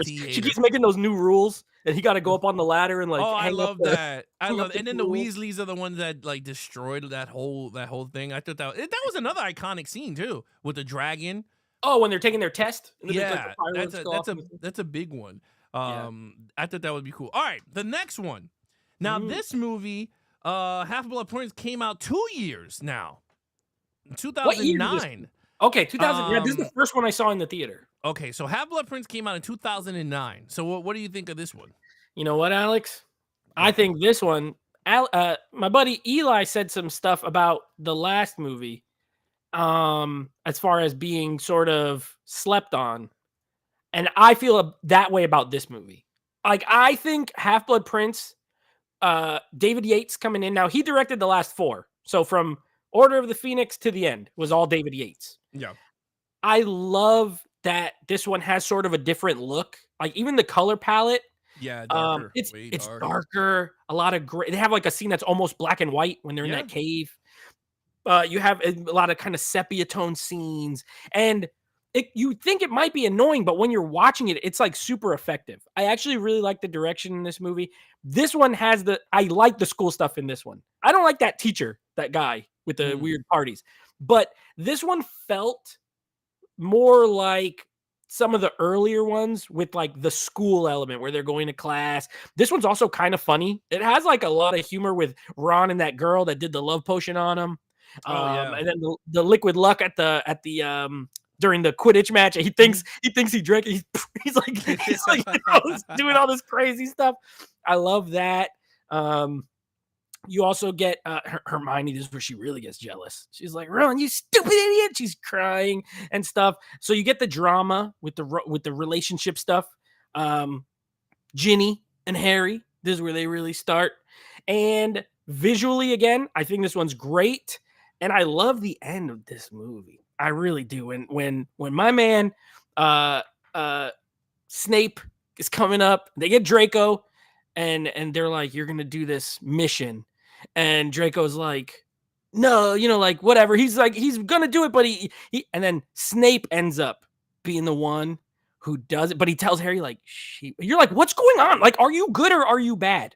She keeps making those new rules, and he got to go up on the ladder and I love that. I love it. And then the Weasleys are the ones that destroyed that whole thing. I thought that was another iconic scene too, with the dragon. Oh, when they're taking their test. Yeah, that's a big one. I thought that would be cool. All right, the next one. Now this movie. Half-Blood Prince came out 2 years now. 2009. Okay, 2000. Yeah, this is the first one I saw in the theater. Okay, so Half-Blood Prince came out in 2009. So what do you think of this one? You know what, Alex? I think this one. My buddy Eli said some stuff about the last movie, as far as being sort of slept on, and I feel that way about this movie. I think Half-Blood Prince. David Yates coming in now. He directed the last 4, so from Order of the Phoenix to the end was all David Yates. Yeah, I love that this one has sort of a different look. Like even the color palette, Yeah, darker. it's Way it's dark. darker, a lot of gray. They have like a scene that's almost black and white when they're in Yeah. that cave. You have a lot of kind of sepia tone scenes, and you think it might be annoying, but when you're watching it, it's like super effective. I actually really like the direction in this movie. This one has I like the school stuff in this one. I don't like that teacher, that guy with the weird parties, but this one felt more like some of the earlier ones with like the school element where they're going to class. This one's also kind of funny. It has like a lot of humor with Ron and that girl that did the love potion on him. Oh yeah. And then the liquid luck at the during the Quidditch match. He thinks he drank it. He's like doing all this crazy stuff. I love that. You also get Hermione. This is where she really gets jealous. She's like, "Ron, you stupid idiot!" She's crying and stuff. So you get the drama with the relationship stuff. Ginny and Harry. This is where they really start. And visually, again, I think this one's great. And I love the end of this movie. I really do. When my man Snape is coming up, they get Draco, and they're like, "You're gonna do this mission," and Draco's like, "No, like whatever." He's like, he's gonna do it, but he and then Snape ends up being the one who does it, but he tells Harry like, "You're like, what's going on? Like, are you good or are you bad?"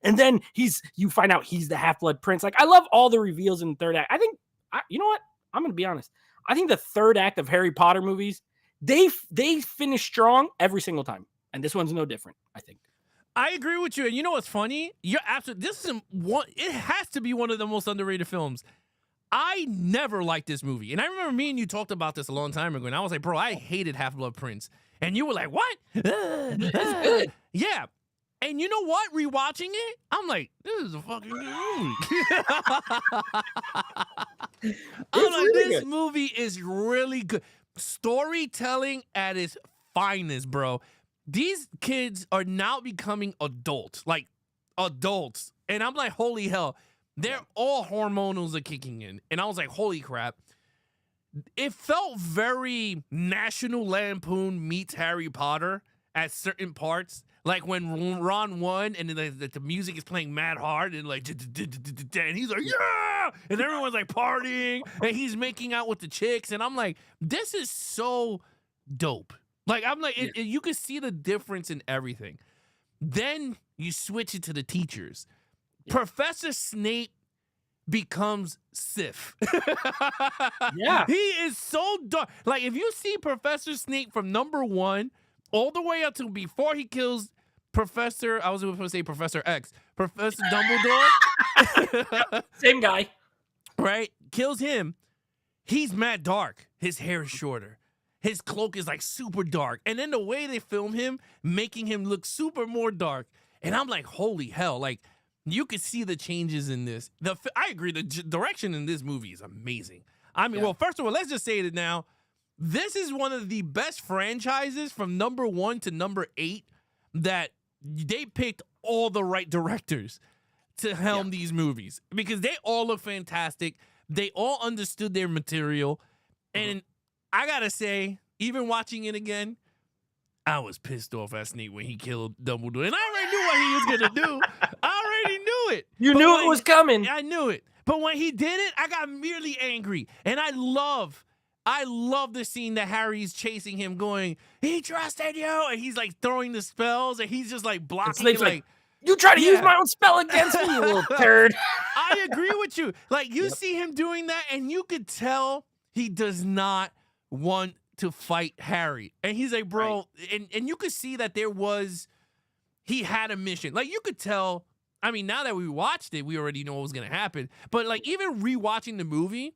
And then you find out he's the Half-Blood Prince. Like, I love all the reveals in the third act. I think, you know what? I'm gonna be honest. I think the third act of Harry Potter movies, they finish strong every single time, and this one's no different, I think. I agree with you, and you know what's funny? You're absolutely. This is one. It has to be one of the most underrated films. I never liked this movie, and I remember me and you talked about this a long time ago, and I was like, "Bro, I hated Half-Blood Prince," and you were like, "What?" Yeah, and you know what? Rewatching it, I'm like, "This is a fucking good movie." I'm like, really this good. movie is really good. Storytelling at its finest, bro. These kids are now becoming adults, like adults. And I'm like, holy hell, they're all hormonals are kicking in. And I was like, holy crap. It felt very National Lampoon meets Harry Potter at certain parts. Like when Ron won and the music is playing mad hard and like, and he's like, yeah! And everyone's like partying and he's making out with the chicks. And I'm like, this is so dope. Like, I'm like, you can see the difference in everything. Then you switch it to the teachers. Yeah. Professor Snape becomes Sif. Yeah. He is so dark. Like, if you see Professor Snape from number 1 all the way up to before he kills Professor, I was going to say Professor X, Professor Dumbledore. Same guy. Right? Kills him. He's mad dark. His hair is shorter. His cloak is like super dark. And then the way they film him, making him look super more dark. And I'm like, holy hell. Like, you could see the changes in this. I agree. The direction in this movie is amazing. I mean, well, first of all, let's just say it now. This is one of the best franchises from number 1 to number 8 that they picked all the right directors to helm these movies because they all look fantastic. They all understood their material. And I gotta say, even watching it again, I was pissed off at Snape when he killed Dumbledore. And I already knew what he was gonna do. I already knew it. You knew it was coming. I knew it. But when he did it, I got merely angry. And I love the scene that Harry's chasing him going, he trusted you. And he's like throwing the spells and he's just like blocking it like, you try to use my own spell against me, you little turd. I agree with you. Like, you see him doing that and you could tell he does not want to fight Harry. And he's like, bro, and you could see that he had a mission. Like, you could tell, I mean, now that we watched it, we already know what was going to happen. But, like, even rewatching the movie,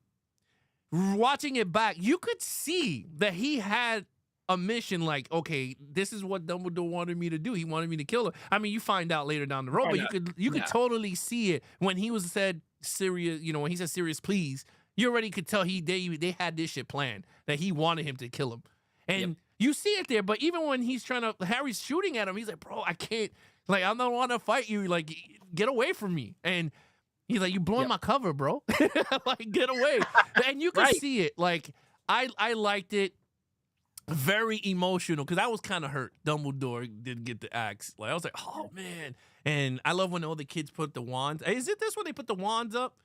watching it back, you could see that he had a mission like, okay, this is what Dumbledore wanted me to do. He wanted me to kill her. I mean, you find out later down the road, but you could totally see it when he said Sirius, when he said Sirius, please. You already could tell they had this shit planned, that he wanted him to kill him. And you see it there, but even when Harry's shooting at him, he's like, bro, I can't, like, I don't want to fight you. Like, get away from me. And he's like, you blowing my cover, bro. Like, get away. And you can see it. Like, I liked it. very emotional because I was kind of hurt. Dumbledore didn't get the axe. Like I was like, oh man. And I love when all the kids put the wands. Is it this when they put the wands up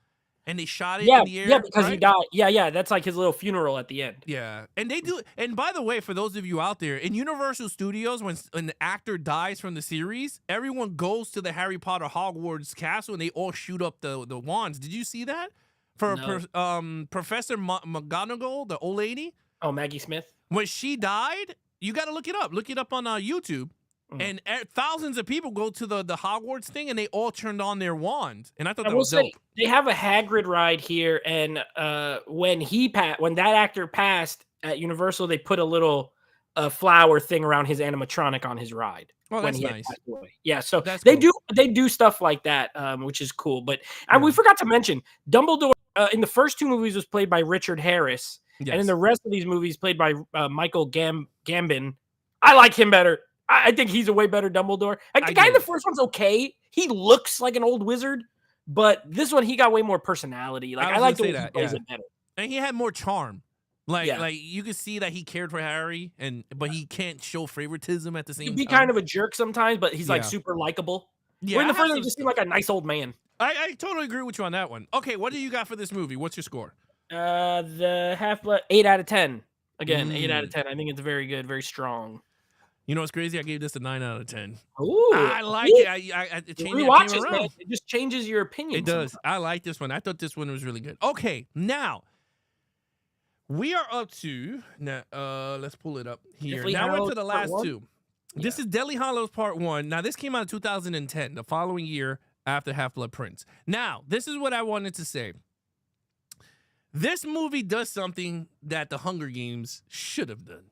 and they shot it in the air? Yeah, because right? he died. Yeah, that's like his little funeral at the end. Yeah, and they do. And by the way, for those of you out there in Universal Studios, when an actor dies from the series, everyone goes to the Harry Potter Hogwarts castle and they all shoot up the wands. Did you see that? For No. Professor McGonagall, the old lady. Oh, Maggie Smith. When she died, you got to look it up. Look it up on YouTube. And thousands of people go to the Hogwarts thing, and they all turned on their wands. And I thought that was dope. They have a Hagrid ride here, and when that actor passed at Universal, they put a little flower thing around his animatronic on his ride. Oh, that's nice. Yeah, so that's they cool. do stuff like that, which is cool. But we forgot to mention Dumbledore in the first two movies was played by Richard Harris, and in the rest of these movies played by Michael Gambon. I like him better. I think he's a way better Dumbledore. Like the guy in the first one's okay. He looks like an old wizard, but this one he got way more personality. Like I like the way he plays it better. And he had more charm. Like you could see that he cared for Harry, but he can't show favoritism at the same time. He'd be kind of a jerk sometimes, but he's like super likable. Yeah, in the first one, he just seemed like a nice old man. I totally agree with you on that one. Okay, what do you got for this movie? What's your score? The Half-Blood 8 out of 10. Again, 8 out of 10. I think it's very good, very strong. You know what's crazy? I gave this a 9 out of 10. Ooh, I like it. It changes it, man. It just changes your opinion. It does. Sometimes. I like this one. I thought this one was really good. Okay, now we are up to let's pull it up here. Deathly now Hallows we're to the last Part 2. Yeah. This is Deathly Hallows Part 1. Now this came out in 2010, the following year after Half-Blood Prince. Now, this is what I wanted to say. This movie does something that the Hunger Games should have done.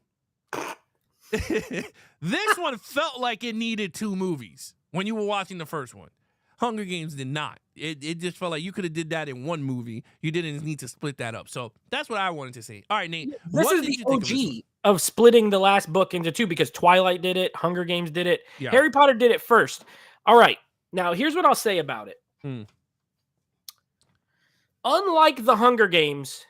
This one felt like it needed 2 movies when you were watching the first one. Hunger Games did not. It just felt like you could have did that in one movie. You didn't need to split that up. So that's what I wanted to say. All right, Nate. This is the OG of splitting the last book into 2 because Twilight did it, Hunger Games did it, Harry Potter did it first. All right. Now, here's what I'll say about it. Unlike the Hunger Games,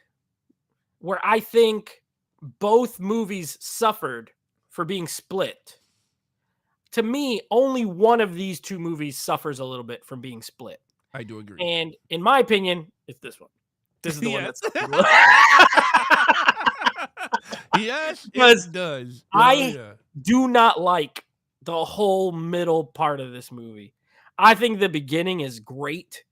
where I think both movies suffered for being split, to me, only one of these 2 movies suffers a little bit from being split. I do agree. And in my opinion, it's this one. This is the one that's yes, it does. I do not like the whole middle part of this movie. I think the beginning is great,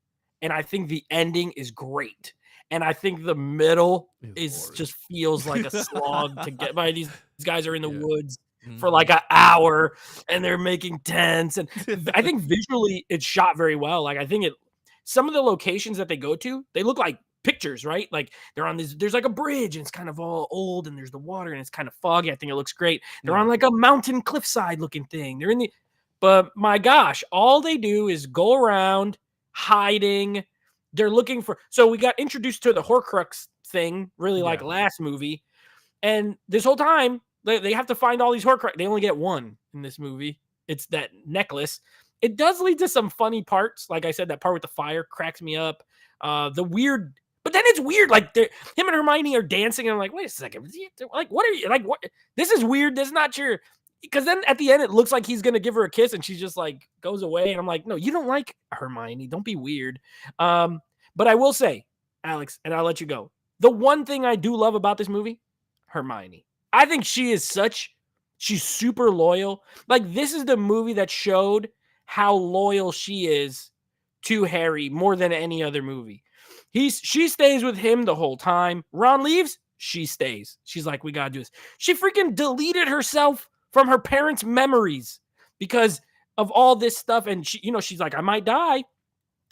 and I think the ending is great. And I think the middle just feels like a slog to get by. These guys are in the woods for like an hour, and they're making tents. And I think visually it's shot very well. Like I think some of the locations that they go to, they look like pictures, right? Like they're on this. There's like a bridge, and it's kind of all old, and there's the water, and it's kind of foggy. I think it looks great. They're on like a mountain cliffside looking thing. They're in the, but my gosh, all they do is go around hiding. They're looking for, so we got introduced to the Horcrux thing, really like last movie. And this whole time, they have to find all these Horcrux. They only get one in this movie. It's that necklace. It does lead to some funny parts. Like I said, that part with the fire cracks me up. The weird, but then it's weird. Like him and Hermione are dancing, and I'm like, wait a second. Like, what are you, like, what? This is weird. This is not your, because then at the end, it looks like he's going to give her a kiss, and she just like goes away. And I'm like, no, you don't like Hermione. Don't be weird. But I will say, Alex, and I'll let you go. The one thing I do love about this movie, Hermione. I think she's super loyal. Like this is the movie that showed how loyal she is to Harry more than any other movie. She stays with him the whole time. Ron leaves, she stays. She's like, we got to do this. She freaking deleted herself from her parents' memories because of all this stuff. And she, she's like, I might die.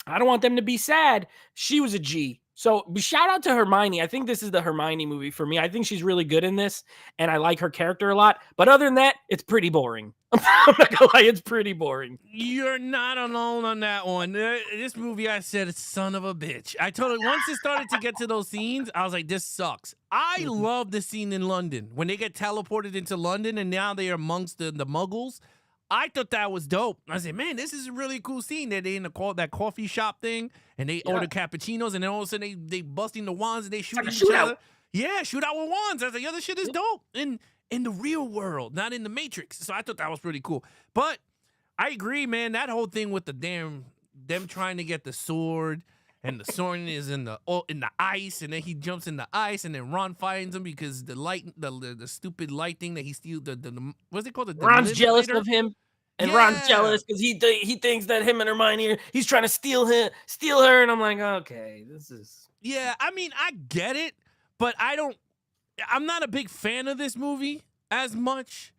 I don't want them to be sad. She was a G. So shout out to Hermione. I think this is the Hermione movie for me. I think she's really good in this, and I like her character a lot. But other than that, it's pretty boring. I'm not gonna lie, it's pretty boring. You're not alone on that one. This movie, I said, son of a bitch. I told her once it started to get to those scenes, I was like, this sucks. I love the scene in London when they get teleported into London, and now they are amongst the Muggles. I thought that was dope. I said, man, this is a really cool scene. They're in that coffee shop thing, and they order cappuccinos, and then all of a sudden they busting the wands, and they shoot each other. Yeah, shoot out with wands. I was like, yo, this shit is dope. And in the real world, not in the Matrix. So I thought that was pretty cool. But I agree, man. That whole thing with them trying to get the sword, and the sword is in the ice, and then he jumps in the ice, and then Ron finds him because the stupid light thing that he steals, the what's it called? The Ron's jealous defibrillator? of him, and Yeah. Ron's jealous because he thinks that him and Hermione he's trying to steal her, and I'm like, okay, this is Yeah, I mean, I get it, but I'm not a big fan of this movie as much.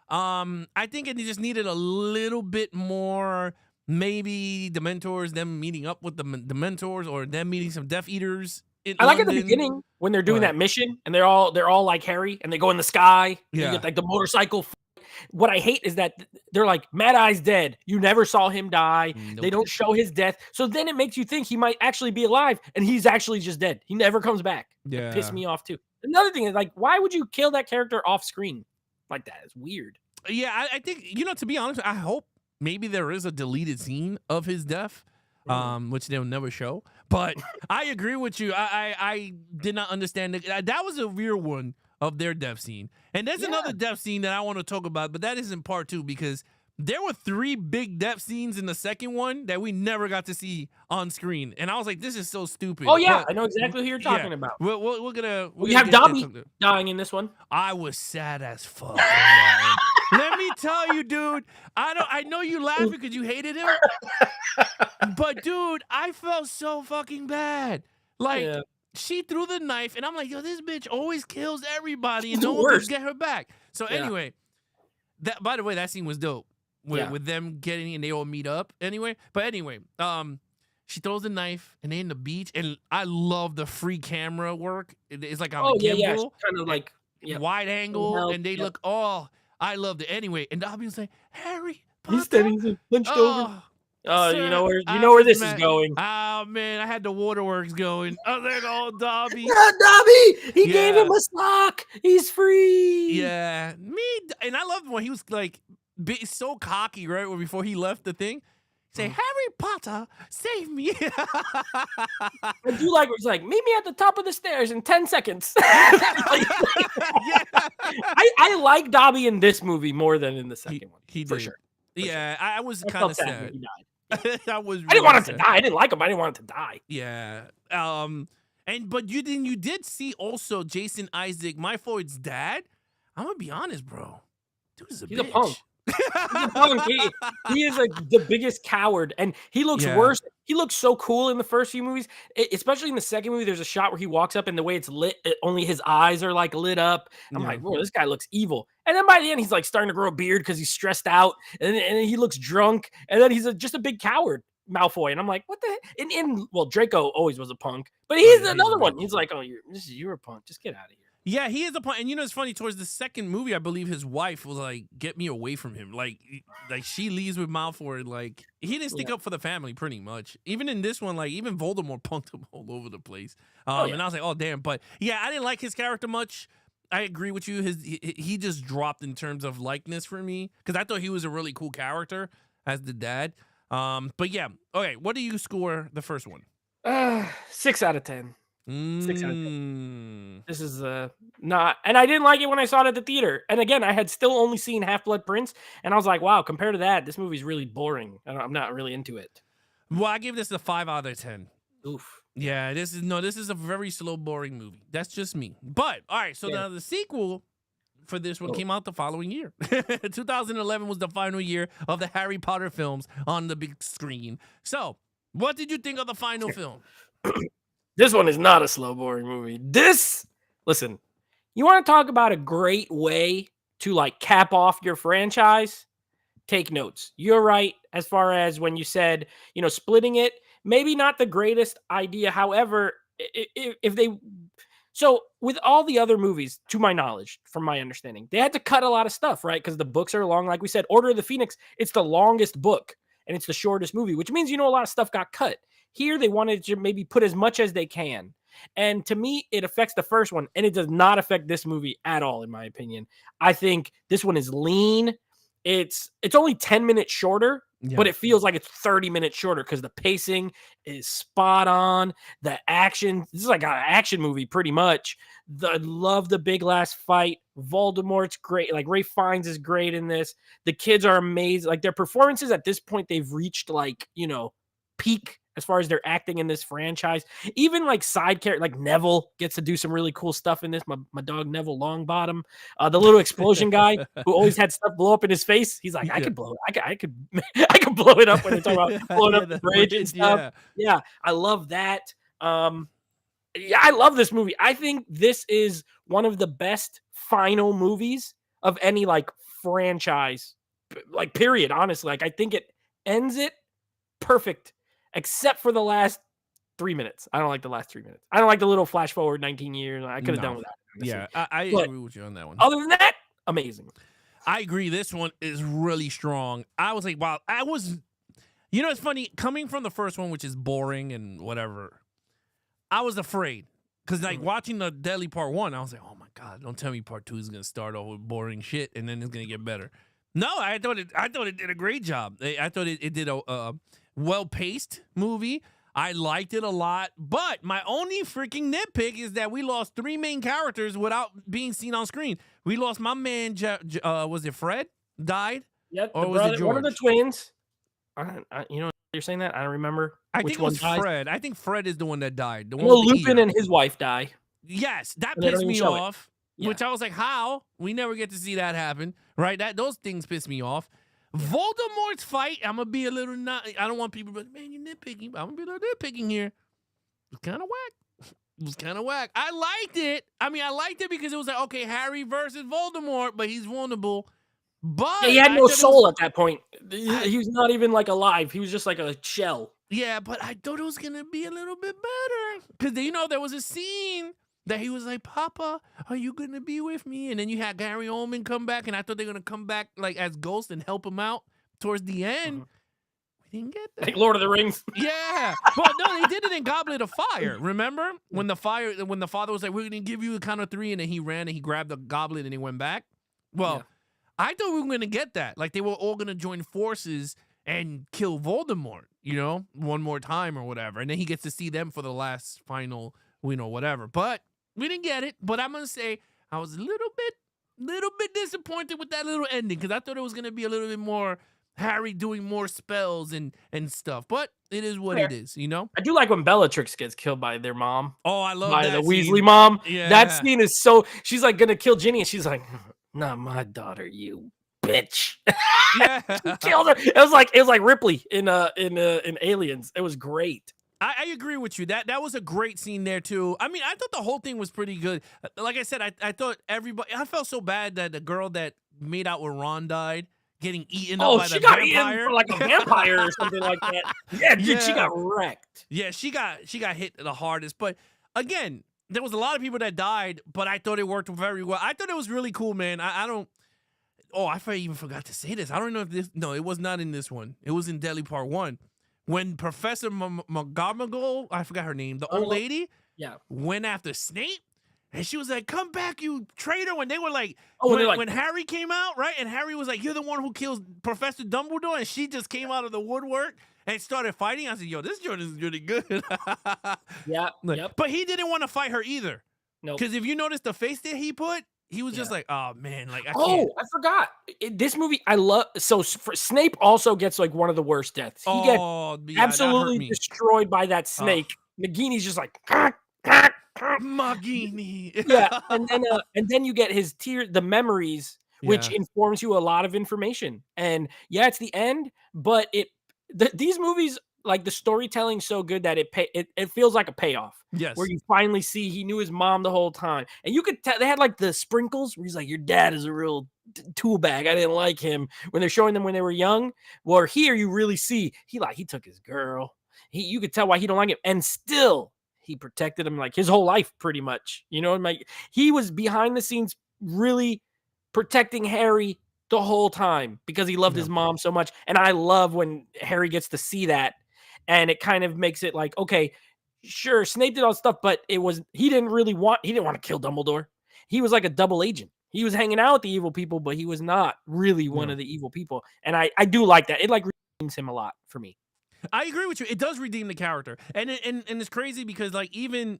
I think it just needed a little bit more. Maybe the mentors, them meeting up with the mentors, or them meeting some Death Eaters in I like London. at the beginning when they're doing What? that mission and they're all like Harry and they go in the sky. And Yeah. you get like the motorcycle. What I hate is that they're like, Mad Eye's dead. You never saw him die. Nope. They don't show his death. So then it makes you think he might actually be alive and he's actually just dead. He never comes back. Yeah. It pissed me off too. Another thing is like, why would you kill that character off screen like that? It's weird. Yeah, I think, to be honest, I hope maybe there is a deleted scene of his death, which they'll never show. But I agree with you. I did not understand it. That was a weird one of their death scene. And there's another death scene that I want to talk about, but that is in part 2 because there were 3 big death scenes in the second one that we never got to see on screen. And I was like, this is so stupid. Oh, yeah. But I know exactly who you're talking about. We're gonna We have Dobby dying in this one. I was sad as fuck on that one. Let me tell you, dude. I know you laughing because you hated him, but dude, I felt so fucking bad. Like she threw the knife, and I'm like, yo, this bitch always kills everybody, and no one can get her back. So anyway, that by the way, that scene was dope with them getting and they all meet up. Anyway, she throws the knife, and they in the beach, and I love the free camera work. It's like on a gimbal, kind of like wide angle, and they look. Oh, I loved it. Anyway, and Dobby was like, Harry Potter. He's standing hunched over. Oh, sir, you know where this is going. Oh man, I had the waterworks going. I was like, oh, Dobby. Yeah, Dobby. He gave him a sock. He's free. Yeah, and I loved when he was like so cocky, right? Before he left the thing. Say, Harry Potter, save me. I do like where he's like, meet me at the top of the stairs in 10 seconds. I like Dobby in this movie more than in the second one. He for did. sure. Yeah, I was kind of sad. He died. I was. I didn't want him to die. I didn't like him. I didn't want him to die. Yeah. But you did see also Jason Isaac, my forward's dad. I'm gonna be honest, bro. Dude is He's bitch. a punk. He is like the biggest coward, and he looks worse. He looks so cool in the first few movies, especially in the second movie. There's a shot where he walks up, and the way it's lit, only his eyes are like lit up. I'm like, whoa, this guy looks evil. And then by the end, he's like starting to grow a beard because he's stressed out, and he looks drunk, and then he's just a big coward, Malfoy. And I'm like, what the heck? Well, Draco always was a punk, but he's another one. He's like, oh, you're a punk. Just get out of here. Yeah, he is a punk. And it's funny, towards the second movie, I believe his wife was like, get me away from him. Like she leaves with Malfoy. Like, he didn't stick up for the family, pretty much. Even in this one, like, even Voldemort punked him all over the place. And I was like, oh, damn. But, yeah, I didn't like his character much. I agree with you. He just dropped in terms of likeness for me. Because I thought he was a really cool character as the dad. But, yeah. Okay, what do you score the first one? 6 out of 10. 6 out of 10. This is not, and I didn't like it when I saw it at the theater. And again, I had still only seen Half-Blood Prince, and I was like, wow, compared to that, this movie's really boring. I'm not really into it. Well, I give this a 5 out of 10. Oof. Yeah, this is a very slow, boring movie. That's just me. But all right, so now the sequel for this one came out the following year. 2011 was the final year of the Harry Potter films on the big screen. So, what did you think of the final film? This one is not a slow, boring movie. Listen, you want to talk about a great way to like cap off your franchise? Take notes. You're right as far as when you said, splitting it, maybe not the greatest idea. However, so with all the other movies, to my knowledge, from my understanding, they had to cut a lot of stuff, right? Because the books are long. Like we said, Order of the Phoenix, it's the longest book and it's the shortest movie, which means, a lot of stuff got cut. Here, they wanted to maybe put as much as they can. And to me, it affects the first one, and it does not affect this movie at all, in my opinion. I think this one is lean. it's only 10 minutes shorter, Yeah. but it feels like it's 30 minutes shorter because the pacing is spot on. The action, this is like an action movie pretty much. I love the big last fight. Voldemort's great. Like Ray Fiennes is great in this. The kids are amazing. Like their performances at this point, they've reached like, peak as far as their acting in this franchise. Even like side character, like Neville gets to do some really cool stuff in this. My dog Neville Longbottom, the little explosion guy who always had stuff blow up in his face. He's like, I could blow it. I could I could blow it up when they talk about blowing up the bridge and stuff. Yeah, I love that. Yeah, I love this movie. I think this is one of the best final movies of any like franchise, like period. Honestly, like I think it ends it perfect, except for the last 3 minutes. I don't like the last 3 minutes. I don't like the little flash forward 19 years. I could have done without it. Yeah, I agree with you on that one. Other than that, amazing. I agree. This one is really strong. I was like, wow. It's funny coming from the first one, which is boring and whatever. I was afraid because like watching the Deadly Part 1, I was like, oh my God, don't tell me Part 2 is gonna start off with boring shit and then it's gonna get better. No, I thought it did a great job. I thought it did a well-paced movie. I liked it a lot, but my only freaking nitpick is that we lost 3 main characters without being seen on screen. We lost my man, was it Fred? Died? Yep, or was it George? One of the twins. You're saying that? I don't remember. I think it was died. Fred. I think Fred is the one that died. The one well, Lupin and his wife die. Yes, that pissed me off. Yeah. Which I was like, how? We never get to see that happen, right? Those things piss me off. Voldemort's fight, I'm gonna be a little I don't want people to be like, man, you're nitpicking. I'm gonna be a little nitpicking here. It's kind of whack. It was kind of whack. I liked it. I mean, I liked it because it was like, okay, Harry versus Voldemort, but he's vulnerable. But he had no soul at that point. He was not even like alive. He was just like a shell. Yeah, but I thought it was gonna be a little bit better because there was a scene that he was like, Papa, are you going to be with me? And then you had Gary Oldman come back, and I thought they were going to come back like as Ghost and help him out towards the end. We didn't get that. Like Lord of the Rings. Yeah. But no, they did it in Goblet of Fire. Remember? When the father was like, we're going to give you a count of 3, and then he ran and he grabbed the goblet and he went back. Well, I thought we were going to get that. Like they were all going to join forces and kill Voldemort, one more time or whatever. And then he gets to see them for the last final, whatever. But we didn't get it, but I'm gonna say I was a little bit disappointed with that little ending because I thought it was gonna be a little bit more Harry doing more spells and stuff. But it is what it is, I do like when Bellatrix gets killed by their mom. Oh, I love by that the scene. Weasley mom. Yeah, that scene is so. She's like gonna kill Ginny, and she's like, "Not my daughter, you bitch." Yeah, killed her. It was like Ripley in Aliens. It was great. I agree with you. That was a great scene there too. I mean, I thought the whole thing was pretty good. Like I said, I thought everybody. I felt so bad that the girl that made out with Ron died, getting eaten up by the vampire. She got eaten like a vampire or something like that. Yeah, dude, she got wrecked. Yeah, she got hit the hardest. But again, there was a lot of people that died, but I thought it worked very well. I thought it was really cool, man. I don't. Oh, I even forgot to say this. I don't know if this. No, it was not in this one. It was in Deadly Part 1. When Professor McGonagall, I forgot her name, the old lady, went after Snape, and she was like, "Come back, you traitor!" When they were like, when Harry came out, right, and Harry was like, "You're the one who kills Professor Dumbledore," and she just came out of the woodwork and started fighting. I said, "Yo, this joint is really good." But he didn't want to fight her either. No, because if you notice the face that he put. He was just like, oh, man. Like, I can't. I forgot. This movie, I love. So Snape also gets like one of the worst deaths. He gets absolutely destroyed by that snake. Nagini's just like, Nagini. Yeah. And then you get his the memories, which informs you a lot of information. And it's the end, but these movies, like the storytelling's so good that it feels like a payoff. Yes. Where you finally see he knew his mom the whole time. And you could tell they had like the sprinkles where he's like, your dad is a real tool bag. I didn't like him when they're showing them when they were young. Well, here you really see he took his girl. You could tell why he don't like him. And still he protected him like his whole life pretty much. Like he was behind the scenes really protecting Harry the whole time because he loved his mom so much. And I love when Harry gets to see that. And it kind of makes it like, okay, sure, Snape did all this stuff, but he didn't want to kill Dumbledore. He was like a double agent. He was hanging out with the evil people, but he was not really one Yeah. of the evil people. And I do like that. It like redeems him a lot for me. I agree with you. It does redeem the character, and it's crazy because even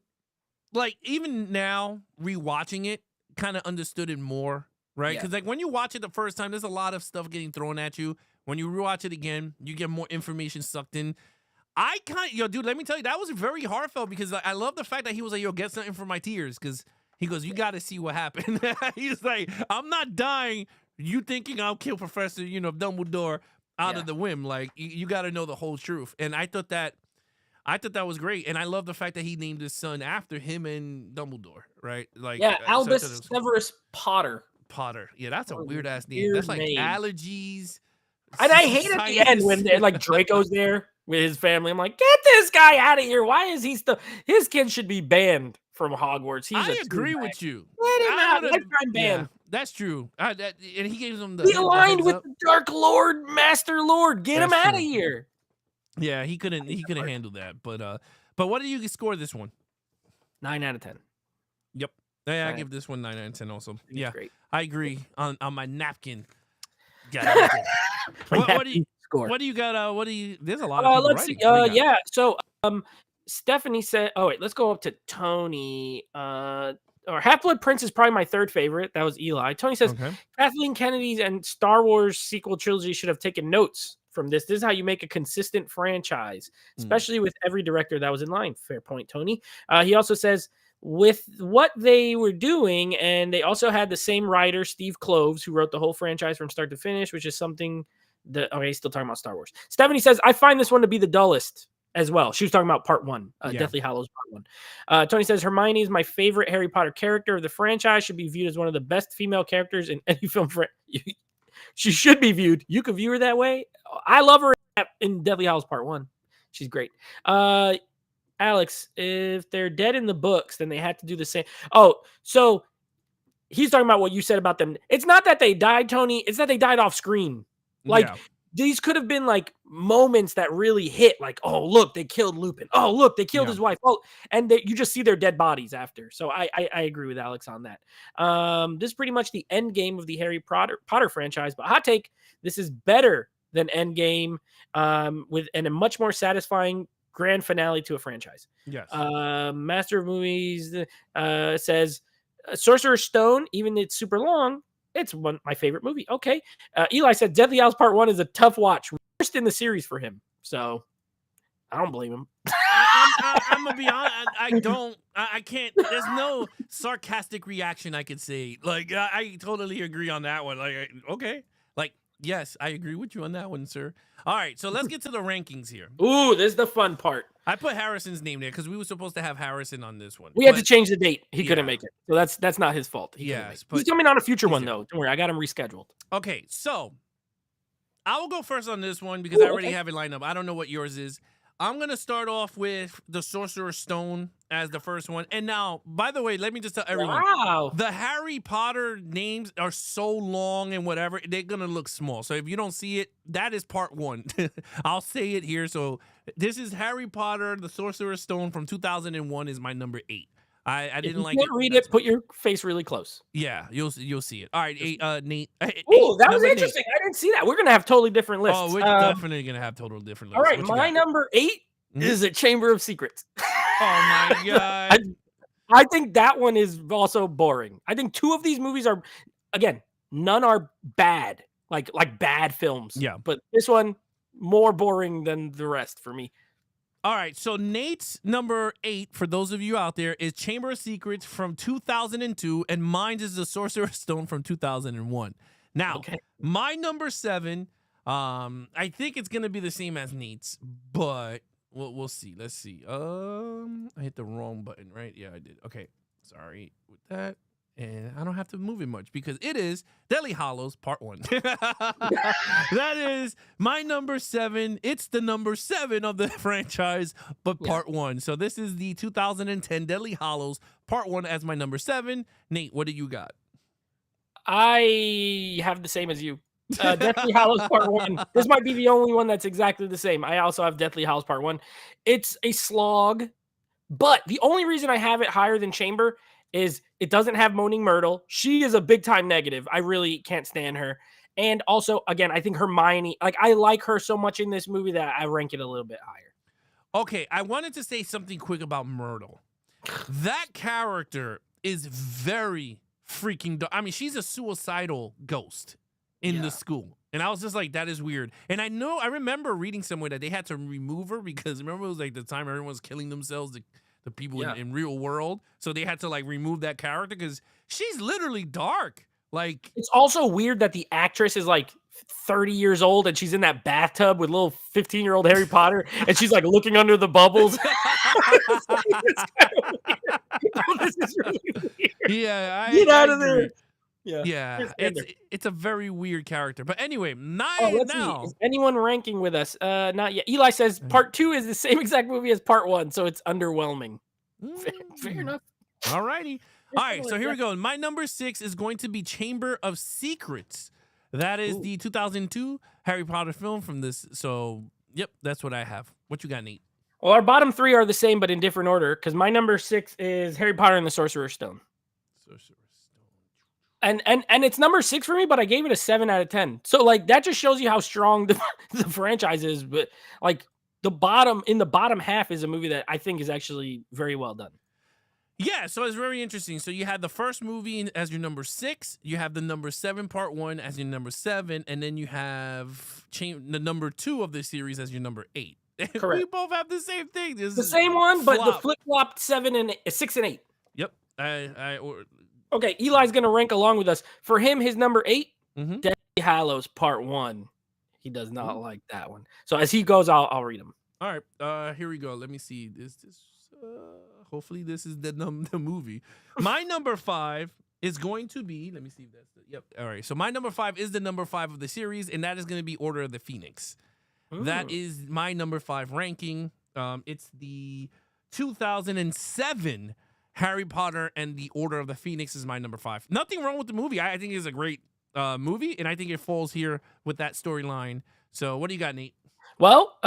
now rewatching it, kind of understood it more, right? Yeah. Because like when you watch it the first time, there's a lot of stuff getting thrown at you. When you rewatch it again, you get more information sucked in. Dude, let me tell you, that was very heartfelt because I love the fact that he was like, yo, get something for my tears. Because he goes, you got to see what happened. He's like, I'm not dying. You thinking I'll kill Professor, Dumbledore out of the whim. Like, you got to know the whole truth. And I thought that was great. And I love the fact that he named his son after him and Dumbledore, right? Like, Yeah, so Albus Severus Potter. Potter. Yeah, that's a weird ass name. Weird That's like name. allergies. And I hate at the end when like Draco's there with his family. I'm like, get this guy out of here. Why is he still? His kid should be banned from Hogwarts. I agree with you. Let him out. Lifetime ban. Yeah, that's true. And he gave him the. He aligned with up. the Dark Lord, Master Lord. Get him out of here. Yeah, he couldn't handle that. But what do you score this one? 9 out of 10. Yep. Yeah, I give this one 9 out of 10 also. Yeah, great. I agree on my napkin. Got it. What do you score? What do you got? There's a lot of people let's see. Yeah. So Stephanie said, oh wait, let's go up to Tony. Or Half-Blood Prince is probably my third favorite. That was Eli. Tony says, Kathleen Kennedy's and Star Wars sequel trilogy should have taken notes from this. This is how you make a consistent franchise, especially with every director that was in line. Fair point, Tony. He also says, with what they were doing, and they also had the same writer, Steve Kloves, who wrote the whole franchise from start to finish, which is something that, okay, he's still talking about Star Wars. Stephanie says, I find this one to be the dullest as well. She was talking about part 1, Deathly Hallows part 1. Tony says, Hermione is my favorite Harry Potter character of the franchise, should be viewed as one of the best female characters in any film. She should be viewed. You could view her that way. I love her in Deathly Hallows part 1. She's great. Alex, if they're dead in the books, then they had to do the same. Oh, so he's talking about what you said about them. It's not that they died, Tony. It's that they died off screen. Like, these could have been like moments that really hit. Like, oh, look, they killed Lupin. Oh, look, they killed his wife. Oh, and you just see their dead bodies after. So I agree with Alex on that. This is pretty much the end game of the Harry Potter franchise. But hot take, this is better than Endgame, and a much more satisfying grand finale to a franchise. Yes. Master of Movies says Sorcerer's Stone, even though it's super long, it's my favorite movie. Okay. Eli said Deathly Hallows Part 1 is a tough watch. Worst in the series for him. So I don't blame him. I'm going to be honest. I can't. There's no sarcastic reaction I could say. Like, I totally agree on that one. Like, okay. Like, yes, I agree with you on that one, sir. All right, so let's get to the rankings here. Ooh, this is the fun part. I put Harrison's name there because we were supposed to have Harrison on this one. We had to change the date. He couldn't make it. So that's not his fault. He's coming on a future one, though. Don't worry, I got him rescheduled. Okay, so I will go first on this one because I already have it lined up. I don't know what yours is. I'm going to start off with the Sorcerer's Stone as the first one. And now, by the way, let me just tell everyone. Wow. The Harry Potter names are so long and whatever, they're going to look small. So if you don't see it, that is part 1. I'll say it here. So this is Harry Potter, the Sorcerer's Stone from 2001 is my number 8. I didn't like it. Read it. Put your face really close. Yeah, you'll see it. All right, Nate. Oh, that was interesting. I didn't see that. We're gonna have totally different lists. Oh, we're definitely gonna have total different lists. All right, my number 8 is a Chamber of Secrets. Oh my god! I think that one is also boring. I think 2 of these movies are, again, none are bad, like bad films. Yeah, but this one more boring than the rest for me. All right, so Nate's number 8, for those of you out there, is Chamber of Secrets from 2002, and mine is the Sorcerer's Stone from 2001. Now, my number 7, I think it's going to be the same as Nate's, but we'll see. Let's see. I hit the wrong button, right? Yeah, I did. Okay, sorry with that. And I don't have to move it much because it is Deathly Hallows Part 1. That is my number 7. It's the number 7 of the franchise, but Part 1. So this is the 2010 Deathly Hallows Part 1 as my number 7. Nate, what do you got? I have the same as you. Deathly Hallows Part 1. This might be the only one that's exactly the same. I also have Deathly Hallows Part 1. It's a slog, but the only reason I have it higher than Chamber is it doesn't have Moaning Myrtle. She is a big time negative. I really can't stand her. And also, again, I think Hermione, like I like her so much in this movie that I rank it a little bit higher. Okay, I wanted to say something quick about Myrtle. That character is very freaking dark. I mean, she's a suicidal ghost in the school. And I was just like, that is weird. And I remember reading somewhere that they had to remove her because remember it was like the time everyone was killing themselves, the people in real world. So they had to like remove that character because she's literally dark. Like, it's also weird that the actress is like 30 years old and she's in that bathtub with little 15-year-old Harry Potter and she's like looking under the bubbles. It's like, it's kind of weird. Oh, this is really weird. Yeah, Get out of agree. there. Yeah, it's a very weird character. But anyway, Let's see. Is anyone ranking with us? Not yet. Eli says part 2 is the same exact movie as part 1, so it's underwhelming. Fair enough. All righty. All right, so here we go. My number 6 is going to be Chamber of Secrets. That is the 2002 Harry Potter film from this. So, yep, that's what I have. What you got, Nate? Well, our bottom 3 are the same, but in different order, because my number 6 is Harry Potter and the Sorcerer's Stone. And it's number 6 for me, but I gave it a 7 out of 10. So, like, that just shows you how strong the franchise is. But, like, in the bottom half is a movie that I think is actually very well done. Yeah, so it's very interesting. So you had the first movie as your number 6, you have the number 7 part 1 as your number 7, and then you have the number 2 of the series as your number 8. Correct. We both have the same thing. The same one, but the flip-flopped 6 and 8. Yep. Okay, Eli's going to rank along with us. For him, his number 8, Mm-hmm. Deathly Hallows part 1. He does not like that one. So as he goes, I'll read him. All right, here we go. Let me see. Hopefully this is the movie. My number 5 is going to be, let me see if that's yep. All right. So my number 5 is the number 5 of the series, and that is going to be Order of the Phoenix. That is my number 5 ranking. It's the 2007 Harry Potter and the Order of the Phoenix is my number 5. Nothing wrong with the movie. I think it's a great movie, and I think it falls here with that storyline. So what do you got, Nate? Well,